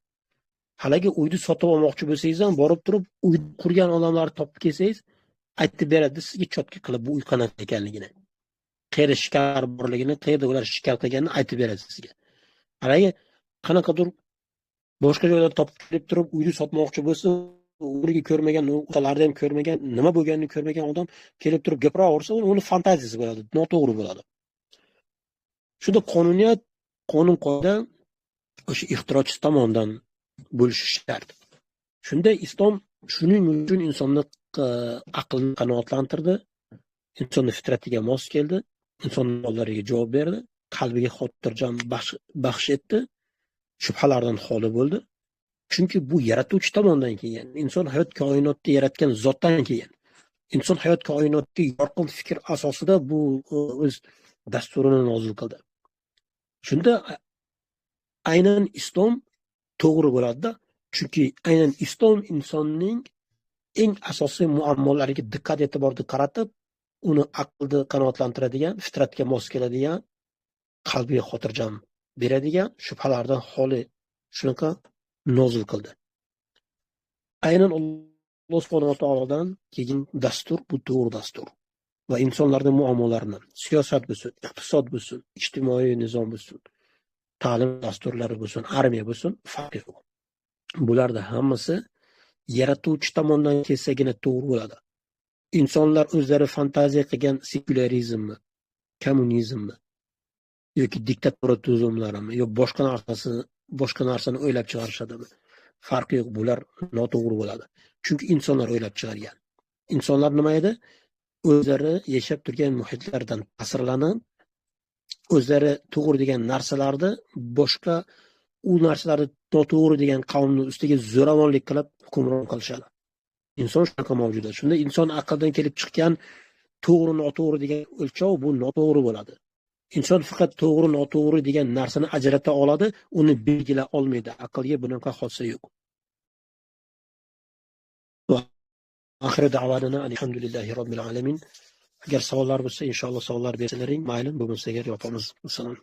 Haligi uyni sotib olmoqchi bo'lsangiz ham borib turib, uyni qurgan odamlarni topib kelsangiz, aytib beradi sizga cho'tka qilib bu uy qanaqa ekanligini. Qayerda shikar borligini, qayerda ular shikar qilganini aytib beradi sizga. Haligi qanaqadir boshqa joydan topib kelib turib, uyni sotmoqchi bo'lsa, umriga ko'rmagan, o'talarni ham ko'rmagan, nima bo'lganini ko'rmagan odam kelib turib gapiraversa, uni fantaziyasi bo'ladi, noto'g'ri bo'ladi. Shunda qonun-qoida o'sha ixtirochi tomonidan bo'lishi shart. Shunda islom shuning uchun insonni aqlini qanoatlantirdi, insonni fitratiga mos keldi, inson savollariga javob berdi, qalbiga xotirjam baxsh etdi, shubhalardan xoli bo'ldi. Chunki bu yaratuvchi tomonidan kelgan. Inson hayot koinotni yaratgan zotdan kelgan. Inson hayot koinotga yorqin fikr asosida bu o'z dasturini nozil qildi. Shunda aynan islom to'g'ri bo'ladi-da. Chunki aynan islom insonning eng asosiy muammolariga diqqat e'tiborni qaratib, uni aqlni qanoatlantiradigan, fitratga mos keladigan, qalbiga xotirjam beradigan, shubhalardan xoli shunaqa nozil qildi. Aynan Alloh subhanahu va taolodan kelgan dastur bu to'g'ri dastur. Va insonlarning muammolarini, siyosat bo'lsin, iqtisod bo'lsin, ijtimoiy nizom bo'lsin, ta'lim dasturlari bo'lsin, armiya bo'lsin, farqi yo'q. Bularda hammasi yaratuvchi tomonidan kelsagina to'g'ri bo'ladi. Insonlar o'zlari fantaziya qilgan sekularizmni, kommunizmni yoki diktatura tuzumlarini yo boshqa narsani o'ylab chiqarishadimi? Farqi yo'q, bular noto'g'ri bo'ladi. Chunki insonlar o'ylab chiqargan. Insonlar nima edi? O'zlari yashab turgan muhitlardan ta'sirlanib, o'zlari to'g'ri degan narsalarni boshqa u narsalarni noto'g'ri degan qavmni ustiga zo'ravonlik qilib hukmron qilishadi. Inson shunaqa mavjud. Shunda inson aqldan kelib chiqqan to'g'ri noto'g'ri degan o'lchov bu noto'g'ri bo'ladi. Inson faqat to'g'ri noto'g'ri degan narsani ajrata oladi, uni belgilay olmaydi. Aqlga bunaqa xossa yo'q. Va oxiri da'vatana alhamdulillahi robbil alamin. Agar savollar bo'lsa, inshaalloh savollar bersalaring, mayli, bo'lmasa agar yopamiz. Assalom.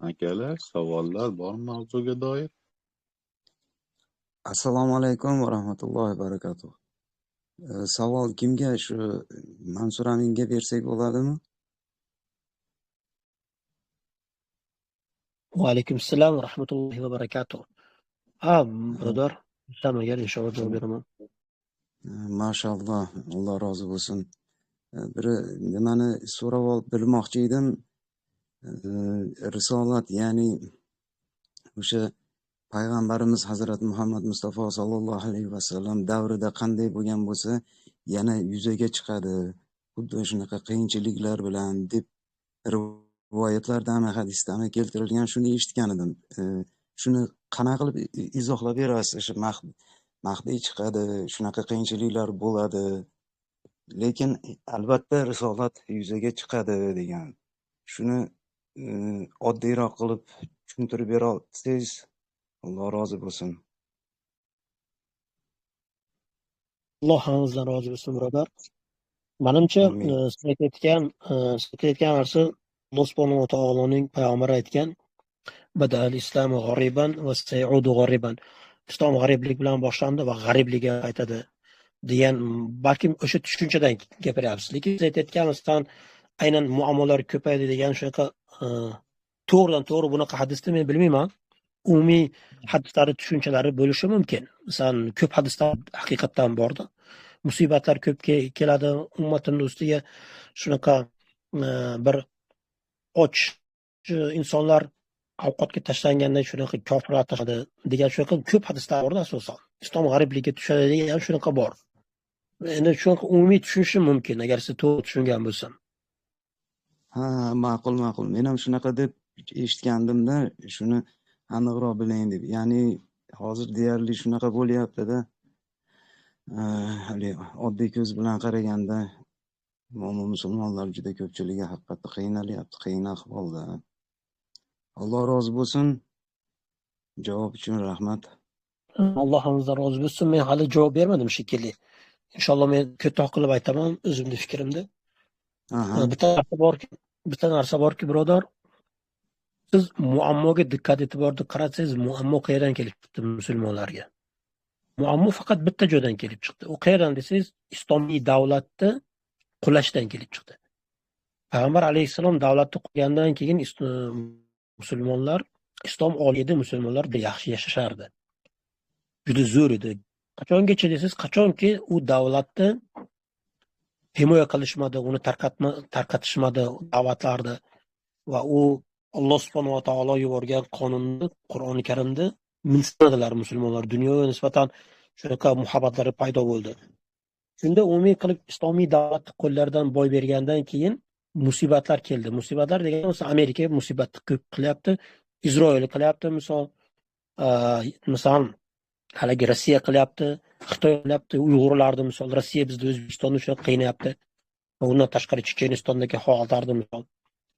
Akalar, savollar bormi mavzuga doir? Assalomu alaykum va rahmatullohi va barakatuh. Savol kimga? Shu Mansur Aminga bersak bo'ladimi? Va alaykum assalom va rahmatullohi va barakatuh. Birodar, agar inshaalloh javob beraman. Mashalloh, Alloh rozi bo'lsin. Bir nimani so'rab bilmoqchi edim. Risolat, ya'ni o'sha payg'ambarimiz Hazrat Muhammad Mustafa sallallohu alayhi vasallam davrida qanday bo'lgan bo'lsa, yana yuzaga chiqadi. Xuddi shunaqa qiyinchiliklar bilan deb rivoyatlarda ham hadisda ham keltirilgan, shuni eshitgan edim. Shuni qanaqa qilib izohlab berasiz? O'sha mahdiy chiqadi, shunaqa qiyinchiliklar bo'ladi. Lekin albatta risolat yuzaga chiqadi degan. Shuni oddiyroq qilib tushuntirib bera olsangiz, Alloh rozi bo'lsin. Alloh hamimizdan rozi bo'lsin, birodar. Menimcha, siz aytayotgan narsa Alloh subhanahu va taoloning payg'ambari aytgan, badal islamu g'ariban va sayudu g'ariban. Islom g'ariblik bilan boshlandi va g'ariblikka qaytadi degan, balkim o'sha tushunchadan gapiryapsiz. Lekin siz aytayotgan aynan muammolar ko'paydi degan shunaqa to'g'ridan to'g'ri bunaqa hadisni men bilmayman. Umumiy hadislar tushunchalari bo'lishi mumkin. Masalan, ko'p hadislar haqiqatdan bordi. Musibatlar ko'p keladi ummatning ustiga. Shunaqa bir och insonlar ovqatga tashlanganda shunaqa kofirlar tashladi degan shunaqa ko'p hadislar bor asosan. Islom g'ariblikka tushadi degan shunaqa bor. Endi shunaqa umumiy tushunishim mumkin agar siz to'g'ri tushungan bo'lsam. Ha, ma'qul. Men ham shunaqa deb eshitgandimda, shuni aniqroq bilayin deb. Ya'ni hozir deyarli shunaqa bo'lyapti-da. Hali oddiy ko'z bilan qaraganda mo'min musulmonlar juda ko'pchiligi haqiqatda qiynalyapti, qiyin ahvolda. Alloh rozi bo'lsin. Javob uchun rahmat. Alloh hamimizdan rozi bo'lsin. Men hali javob bermadim shekilli. Inshaalloh men ko'proq qilib aytaman o'zimning fikrimni. Bitta narsa borki, birodar, siz muammoga diqqat e'tiborni qarasangiz, muammo qayerdan kelib chiqdi musulmonlarga? Muammo faqat bitta joydan kelib chiqdi. U qayerdan desangiz, islomiy davlatni qulashdan kelib chiqdi. Payg'ambar alayhissalom davlatni qurgandan keyin musulmonlar, islom oliy edi, musulmonlar yaxshi yashashardi. Juda zo'r edi. Qachongacha desangiz, qachonki u davlatni himoya qilishmadi, uni tarqatishmadi da'vatlarni va u Alloh subhanahu va taolo yuborgan qonunni, Qur'oni Karimni minsimadilar musulmonlar. Dunyoga nisbatan shunaqa muhabbatlari paydo bo'ldi. Shunda umumiy qilib islomiy davlatni qo'llaridan boy bergandan keyin musibatlar keldi. Musibatlar degan bo'lsa, Amerika musibatni ko'p qilyapti, Isroil qilyapti, misol haligi Rossiya qilyapti, Xitoy qilyapti, Uyg'urlarni misol Rossiya bizni O'zbekistonni shunday qiynayapti. Va undan tashqari Chechenistondagi holatlarni misol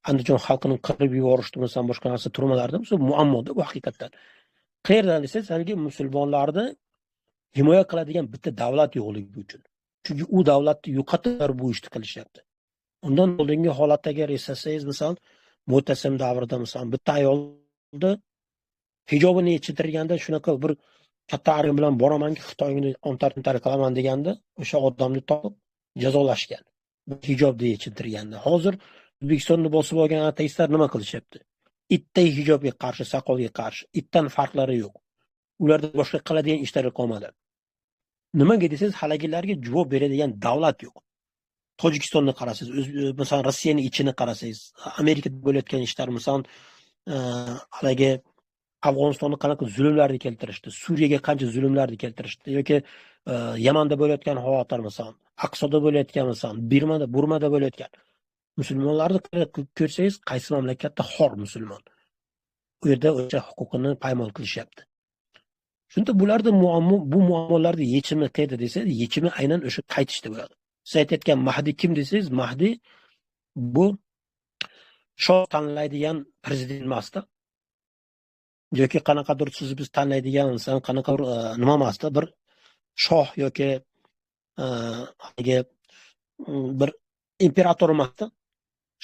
Andijon xalqini qirib yuborishdi, misol boshqa narsa turmalardi, misol muammoda bu haqiqatdan. Qayerdan desangiz, haligi musulmonlarni himoya qiladigan bitta davlat yo'qligi uchun. Chunki u davlatni yo'qotib bu ishni qilishyapti. Undan oldingi holatda agar eslasangiz, misol Mo'tasim davrida misol bitta ayolni hijobini yechirganda shunaqa bir katta armiya bilan boramanki, Xitoyni ontar qilaman deganda, o'sha odamni topib jazolashgan. Hijobni yechirganda. Hozir O'zbekistonni bosib olgan ateistlar nima qilishyapti? Itday hijobga qarshi, saqolga qarshi. Itdan farqlari yo'q. Ularda boshqa qiladigan ishlari qolmadi. Nimaga desangiz, halagilarga javob beradigan davlat yo'q. Tojikistonni qarasangiz, masalan Rossiyaning ichini qarasangiz, Amerikada bo'layotgan ishlar, masalan haligi Afg'onistonni qanaqa zulmlarni keltirishdi, Suriyaga qancha zulmlarni keltirishdi yoki Yamanda bo'layotgan holatlar, masalan Aqsoda bo'layotgan, masalan Burmada bo'layotgan musulmonlarni ko'rsangiz, qaysi mamlakatda xor musulmon? U yerda o'sha huquqini paymol qilishyapti. Shunda bularda bu muammolarni yechimi qayerda desangiz, yechimi aynan o'sha qaytishda bo'ladi. Siz aytayotgan Mahdi kim desangiz, Mahdi bu shoh tanlaydigan prezident emasda, yoki qanaqadir siz biz tanlaydigan qanaqadir nima emasda, bir shoh yoki haligi bir imperator emasda,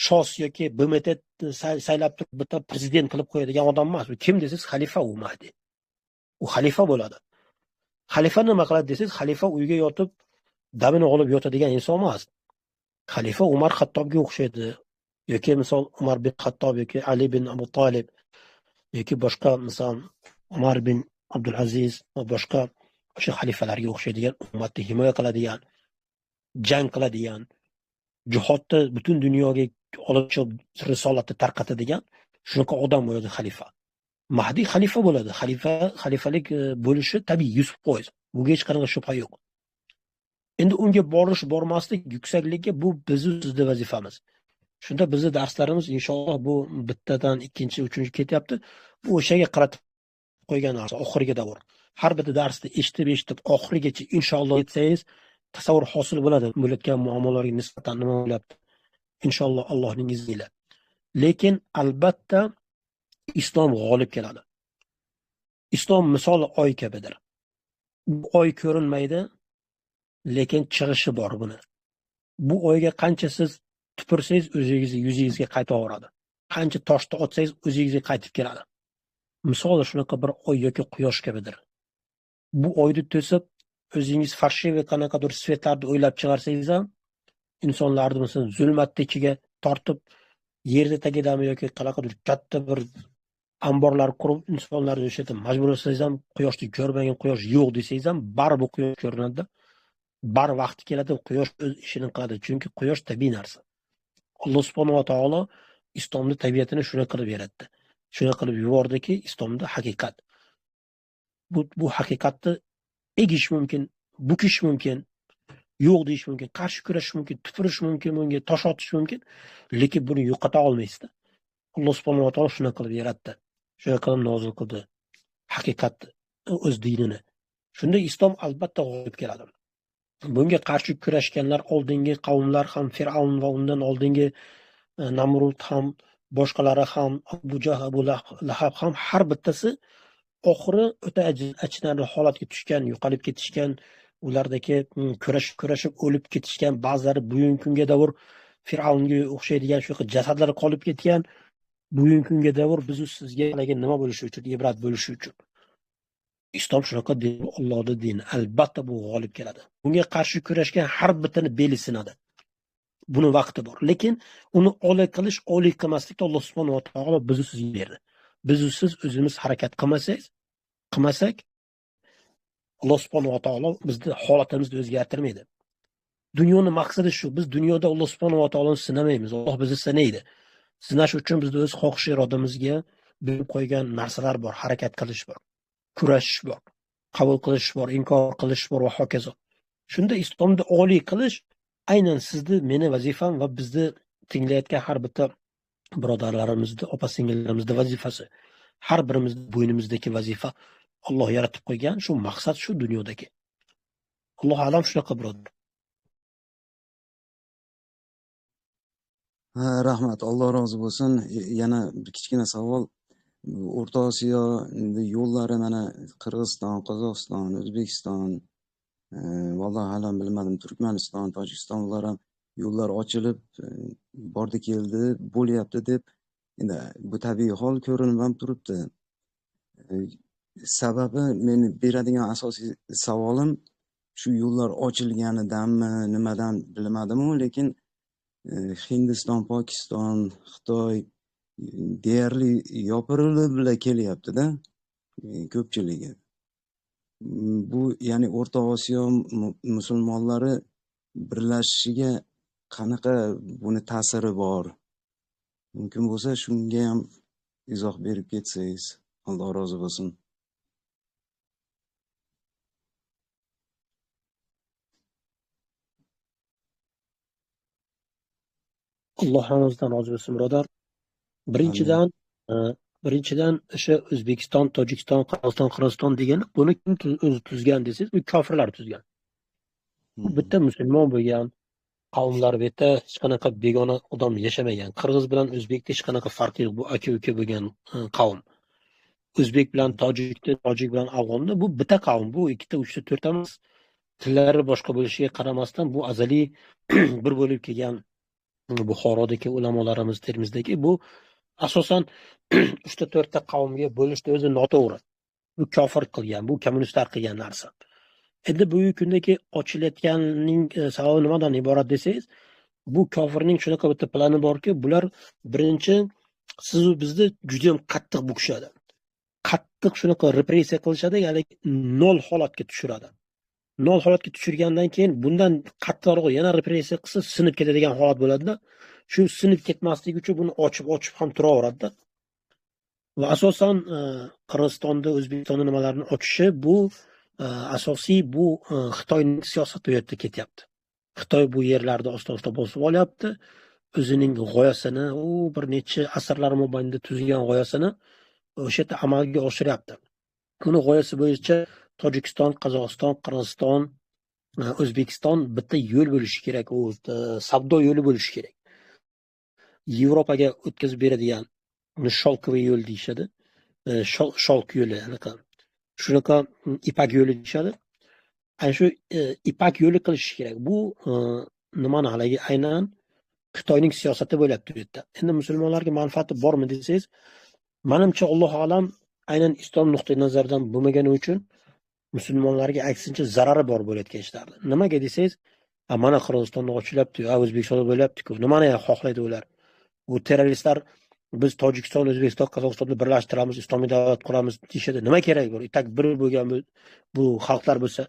shoh yoki BMT saylab turib bitta prezident qilib qo'yadigan odam emas. U kim desangiz, xalifa u Mahdi. U xalifa bo'ladi. Xalifa nima qiladi desangiz, xalifa uyga yotib damini olib yotadigan inson emas. Xalifa Umar Xattobga o'xshaydi. Yoki misol Umar bin Xattob yoki Ali bin Abu Talib yoki boshqa misol Umar bin Abdul Aziz va boshqa o'sha xalifalarga o'xshaydigan, ummatni himoya qiladigan, jang qiladigan, jihodda butun dunyoga olib chiqib risolatni tarqatadigan shunaqa odam bo'ladi xalifa. Mahdi xalifa bo'ladi. Xalifalik bo'lishi tabiiy 100%. Bunga hech qanaqa shubha yo'q. Endi unga bormaslik, yuksaklikka bu bizni vazifamiz. Shunda bizning darslarimiz inshaalloh bu bittadan ikkinchi, uchinchi ketyapti. Bu o'shaga qaratib qo'ygan narsa oxirgi davr. Har bir darsni eshitib oxirigacha inshaalloh yetsangiz tasavvur hosil bo'ladi. Bo'layotgan muammolarga nisbatan nima bo'lyapti. Inshaalloh Allohning izni bilan. Lekin albatta islom g'olib keladi. Islom misoli oy kabidir. Bu oy ko'rinmaydi, lekin chiqishi bor buni. Bu oyga qancha siz tupursangiz, o'zingizni yuzingizga qaytaveradi. Qancha toshni otsangiz, o'zingizga qaytib keladi. Misol shunaqa bir oy yoki quyosh kabidir. Bu oyni to'sib, o'zingiz farshiy qanaqadir svetlarni o'ylab chiqarsangiz ham, insonlarni masalan zulmatning ichiga tortib, yerda tagidami yoki qanaqadir katta bir amborlar qurib, insonlarni o'sha yerda majbur qilsangiz ham, quyoshni ko'rmagan quyosh yo'q desangiz ham, baribir quyosh ko'rinadi. Bar vaqti keladi, quyosh o'z ishini qiladi. Chunki quyosh tabiiy narsa. Alloh subhanahu va taolo islomni tabiatini shuna qilib yaratdi. Shuna qilib yubordiki, islomda haqiqat. Bu haqiqatni egish mumkin, bukish mumkin, yo'q deyish mumkin, qarshi kurashish mumkin, tupurish mumkin, bunga tosh otish mumkin, lekin buni yo'qota olmaysizda. Alloh subhanahu va taolo shuna qilib yaratdi. Shuna qilib nozil qildi haqiqatni, o'z dinini. Shunda islom albatta g'olib keladi. Bunga qarshi kurashganlar oldingi qavmlar ham, Fir'avn va undan oldingi Namrud ham, boshqalari ham, Abu Jahl, Abu Lahab ham har bittasi oxiri o'ta achinarli holatga tushgan, yo'qolib ketishgan, ulardagi kurashib o'lib ketishgan, ba'zilari bugungi kunga davr Fir'avnga o'xshaydigan shu jasadlar qolib ketgan. Bugungi kunga davr biz sizga nima bo'lishi uchun, ibrat bo'lishi uchun. Islom shunaqa din, Allohning dini. Albatta bu g'olib keladi. Bunga qarshi kurashgan har bittani beli sinadi. Buni vaqti bor. Lekin uni oliy qilmaslikda Alloh subhanahu va taolo bizni sizga berdi. Biz siz o'zimiz harakat qilmasak, Alloh subhanahu va taolo bizni holatimizni o'zgartirmaydi. Dunyoning maqsadi shu. Biz dunyoda Alloh subhanahu va taoloni sinamaymiz. Alloh bizni sinaydi. Sinash uchun bizda o'z xohish irodamizga berib qo'ygan narsalar bor, harakat qilish bor, kurashish bor, qabul qilish bor, inkor qilish bor va hokazo. Shunda islomda oliy qilish aynan sizni, meni vazifam va bizni tinglayotgan har bitta birodarlarimizni, opa-singillarimizni vazifasi. Har birimizni bo'ynimizdagi vazifa. Alloh yaratib qo'ygan shu maqsad shu dunyodagi. Alloh alam shunaqa birodar. Rahmat, Alloh rozi bo'lsin. Yana bir kichkina savol. O'rta Osiyo yo'llari mana Qirg'iziston, Qozog'iston, O'zbekiston, vallohu alam bilmadim, Turkmaniston, Tojikiston, ular ham yo'llar ochilib, bordi keldi, bo'lyapti deb, endi bu tabiiy hol ko'rinib ham turibdi. Sababi meni beradigan asosiy savolim shu yo'llar ochilganidanmi, nimadan bilmadim-u, lekin Hindiston, Pokiston, Xitoy deyarli yopirilib bile kelyapti-da ko'pchiligi. Bu ya'ni O'rta Osiyo musulmonlari birlashishiga qanaqa buni ta'siri bor? Mumkin bo'lsa shunga ham izoh berib ketsangiz. Alloh rozi bo'lsin. Alloh hammamizdan rozi bo'lsin, birodar. Birinchidan Birinchidan, o'sha O'zbekiston, Tojikiston, Qirg'iziston degan buni kim o'zi tuzgan desangiz, bu kofirlar tuzgan. Bu bitta musulmon bo'lgan qavmlar bu yerda hech qanaqa begona odam yashamagan. Qirg'iz bilan O'zbekda hech qanaqa farqi yo'q. Bu aka-uka bo'lgan qavm. O'zbek bilan Tojikda, Tojik bilan Afg'onda bu bitta qavm. Bu ikkita, uchta, to'rtta emas. Tillari boshqa bo'lishiga qaramasdan bu azaliy bir bo'lib kelgan Buxorodagi ulamolarimiz, Termizdagi bu asosan uchta to'rtta qavmga bo'lishni o'zi noto'g'ri. Bu kofir qilgan, bu kommunistlar qilgan narsa. Endi bugungi kundagi ochilayotganining sababi nimadan iborat desangiz, bu kofirning shunaqa bitta plani borki, bular birinchi sizu bizni juda ham qattiq bukishadi. Qattiq shunaqa repressiya qilishadi, ya'ni nol holatga tushiradi. Nol holatga tushirgandan keyin bundan qattiqroq yana repressiya qilsa sinib ketadigan holat bo'ladi-da. Shu sinib ketmasligi uchun buni ochib ham turaveradi-da. Va asosan Qirg'izistonda, O'zbekistonda nimalarni ochishi bu asosiy bu Xitoyning siyosati bu yerda ketyapti. Xitoy bu yerlarda osta-osta bosib olyapti. O'zining g'oyasini, u bir necha asrlar mobaynida tuzgan g'oyasini o'sha yerda amalga oshiryapti. Uni g'oyasi bo'yicha Tojikiston, Qozog'iston, Qirg'iziston, O'zbekiston bitta yo'l bo'lishi kerak, u savdo yo'li bo'lishi kerak. Yevropaga o'tkazib beradigan uni sholkoviy yo'l deyishadi. Sholk yo'li, shunaqa ipak yo'li deyishadi. Ana shu ipak yo'li qilish kerak. Bu nimani haligi aynan Xitoyning siyosati bo'lyapti bu yerda. Endi musulmonlarga manfaati bormi desangiz, menimcha Alloh alam aynan islom nuqtai nazaridan bo'lmagani uchun musulmonlarga aksincha zarari bor bo'layotgan ishlardi. Nimaga desangiz, mana Qirg'izistonda ochilyapti, O'zbekistonda bo'lyapti-ku. Nimani xohlaydi ular? Bu terroristlar biz Tojikiston, O'zbekiston, Qozog'istonni birlashtiramiz, islomiy davlat quramiz deyishadi. Nima kerak bor? Itak bir bo'lgan bu xalqlar bo'lsa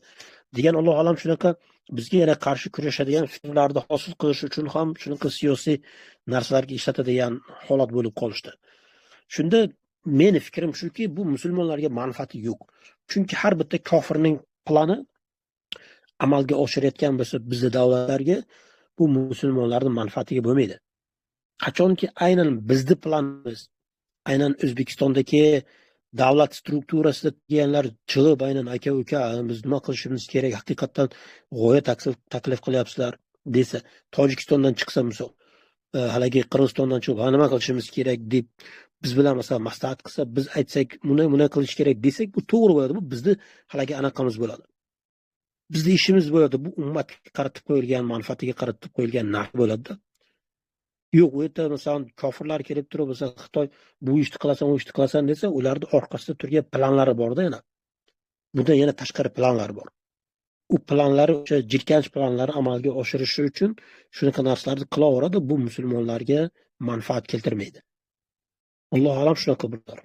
degan Alloh alam shunaqa bizga yana qarshi kurashadigan fikrlarni hosil qilish uchun ham shunaqa siyosiy narsalarga ishlatadigan holat bo'lib qolishdi. Shunda meni fikrim shuki, bu musulmonlarga manfaati yo'q. Chunki har bitta kofirning plani amalga oshirayotgan bo'lsa bizning davlatlarga bu musulmonlarning manfaatiga bo'lmaydi. Qachonki aynan bizning planimiz, aynan O'zbekistondagi davlat strukturasida deganlar chilib aynan aka-uka biz nima qilishimiz kerak, haqiqatan g'oya taklif qilyapsizlar desa, Tojikistondan chiqsa misol, haligi Qirg'izistondan chiqib, nima qilishimiz kerak deb biz bilan masalan maslahat qilsa, biz aytsak, buni qilish kerak desak, bu to'g'ri bo'ladi. Bu bizni haligi anaqamiz bo'ladi. Bizning ishimiz bo'ladi. Bu ummatga qaratib qo'yilgan, manfaatiga qaratib qo'yilgan narx bo'ladi-da. Yo'q, u yerda masalan kofirlar kelib turib, masalan Xitoy bu ishni qilasan, u ishni qilasan desa, ularning orqasida turgan planlari bor-da yana. Bundan yana tashqari planlar bor. U planlari o'sha jirkanch planlari amalga oshirishi uchun shunaqa narsalarni qilaveradi. Bu musulmonlarga manfaat keltirmaydi. Alloh alam shunaqa bo'ladi.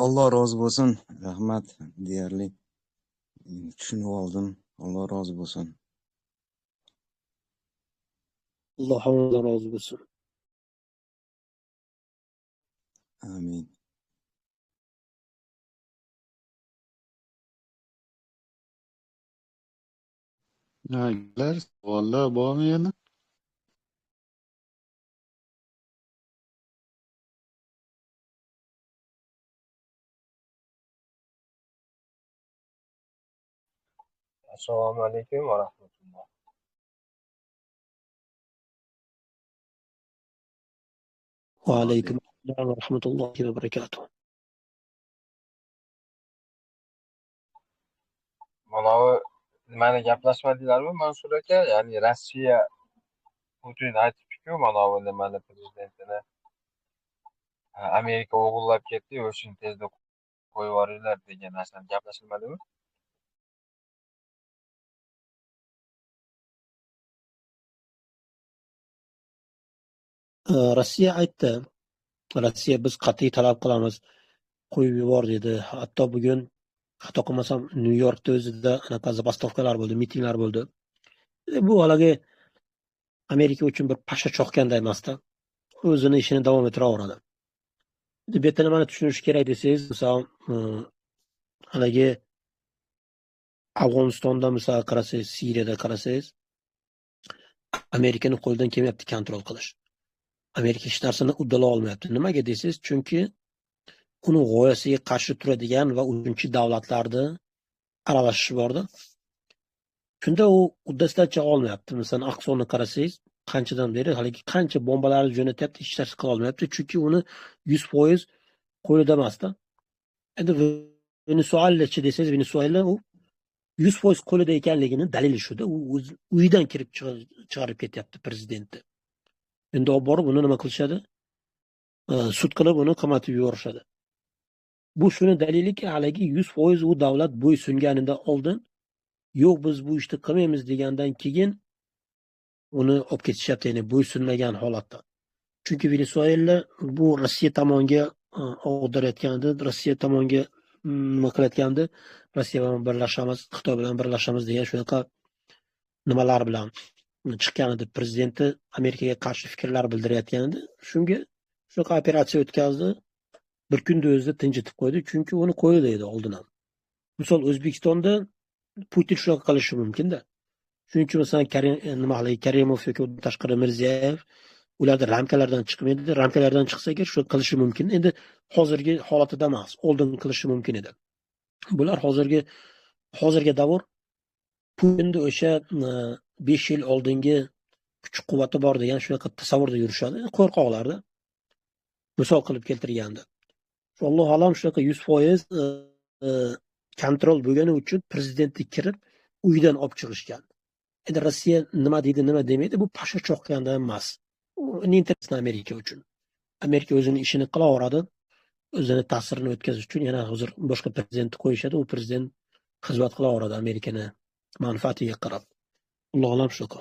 Alloh rozi bo'lsin. Rahmat, deyarli tushunib oldim. Alloh rozi bo'lsin. Alloh hammadan rozi bo'lsin. Amin. Savollar bormi yana? Assalomu alaykum va rahmatulloh. Va alaykum assalom va rahmatullohi va barakatuh. Manavi nimani gaplashmadinglarmi Mansur aka? Ya'ni Rossiya Putin aytibdi-ku, manavi nimani prezidentini Amerika o'g'irlab ketdi, o'shini tezda qo'yib yuboringlar degan narsani gaplashilmadimi? Rossiya aytdi. Rossiya biz qat'iy talab qilamiz, qo'yib yubor dedi. Hatto bugun xato qilmasam Nyu-Yorkda o'zida anaqa zabastovkalar bo'ldi, mitinglar bo'ldi. Bu haligi Amerika uchun bir pasha cho'kkanday emasda. O'zini ishini davom ettiraveradi. Bu yerda nimani tushunish kerak desangiz, masalan, haligi Afg'onistonda misol qarasangiz, Suriyada qarasangiz, Amerikaning qo'lidan kelmayapti kontrol qilish. Amerika hech narsani uddalay olmayapti. Nimaga desangiz, chunki uni g'oyasiga qarshi turadigan va uchinchi davlatlarni aralashishi borda. Shunda u uddasidan chiqa olmayapti. Masalan, Aqsoni qarasangiz, qanchadan beri haligi qancha bombalarni jo'natyapti, hech narsa qila olmayapti, chunki uni 100% qo'lida emasda. Endi Venesuelachi desangiz, Venesuela u 100% qo'lida ekanligini dalili shuda, u o'z uyidan kirib chiqarib ketyapti prezidentni. Endi olib borib uni nima qilishadi? Sud qilib uni qamatib yuborishadi. Bu shuni daliliki, haligi 100% u davlat bo'ysunganidan oldin, yo'q biz bu ishni qilmaymiz degandan keyin uni olib ketishyapti, ya'ni bo'ysunmagan holatda. Chunki Venesuela bu Rossiya tomoniga og'dirayotgandi, Rossiya tomoniga nima qilayotgandi, Rossiya bilan birlashamiz, Xitoy bilan birlashamiz degan shunaqa nimalar bilan chiqqan edi. Prezidenti Amerikaga qarshi fikrlar bildirayotgan edi. Shunga shunaqa operatsiya o'tkazdi. Bir kunda o'zida tinchitib qo'ydi, chunki uni qo'ydi edi oldin ham. Misol O'zbekistonda Putin shunaqa qilishi mumkin-da. Shuning uchun masalan Karimov yoki tashqari Mirziyoyev ularda ramkalardan chiqmaydi. Ramkalardan chiqsa agar shu qilishi mumkin. Endi hozirgi holatida emas, oldin qilishi mumkin edi. Bular hozirgi davr Putinni o'sha 5 yil oldingi kuch-quvvati bor degan shunaqa tasavvurda yurishadi. Qo'rqoqlarda. Misol qilib keltirganda. Alloh alam shunaqa 100% kontrol bo'lgani uchun prezidentni kirib uyidan olib chiqishgan. Endi Rossiya nima deydi, nima demaydi, bu pasha cho'qqanda emas. Uning interesi Amerika uchun. Amerika o'zining ishini qilaveradi, o'zini ta'sirini o'tkazish uchun yana hozir boshqa prezidentni qo'yishadi, u prezident xizmat qilaveradi Amerikani manfaatiga qarab. Alloh alam shunaqa.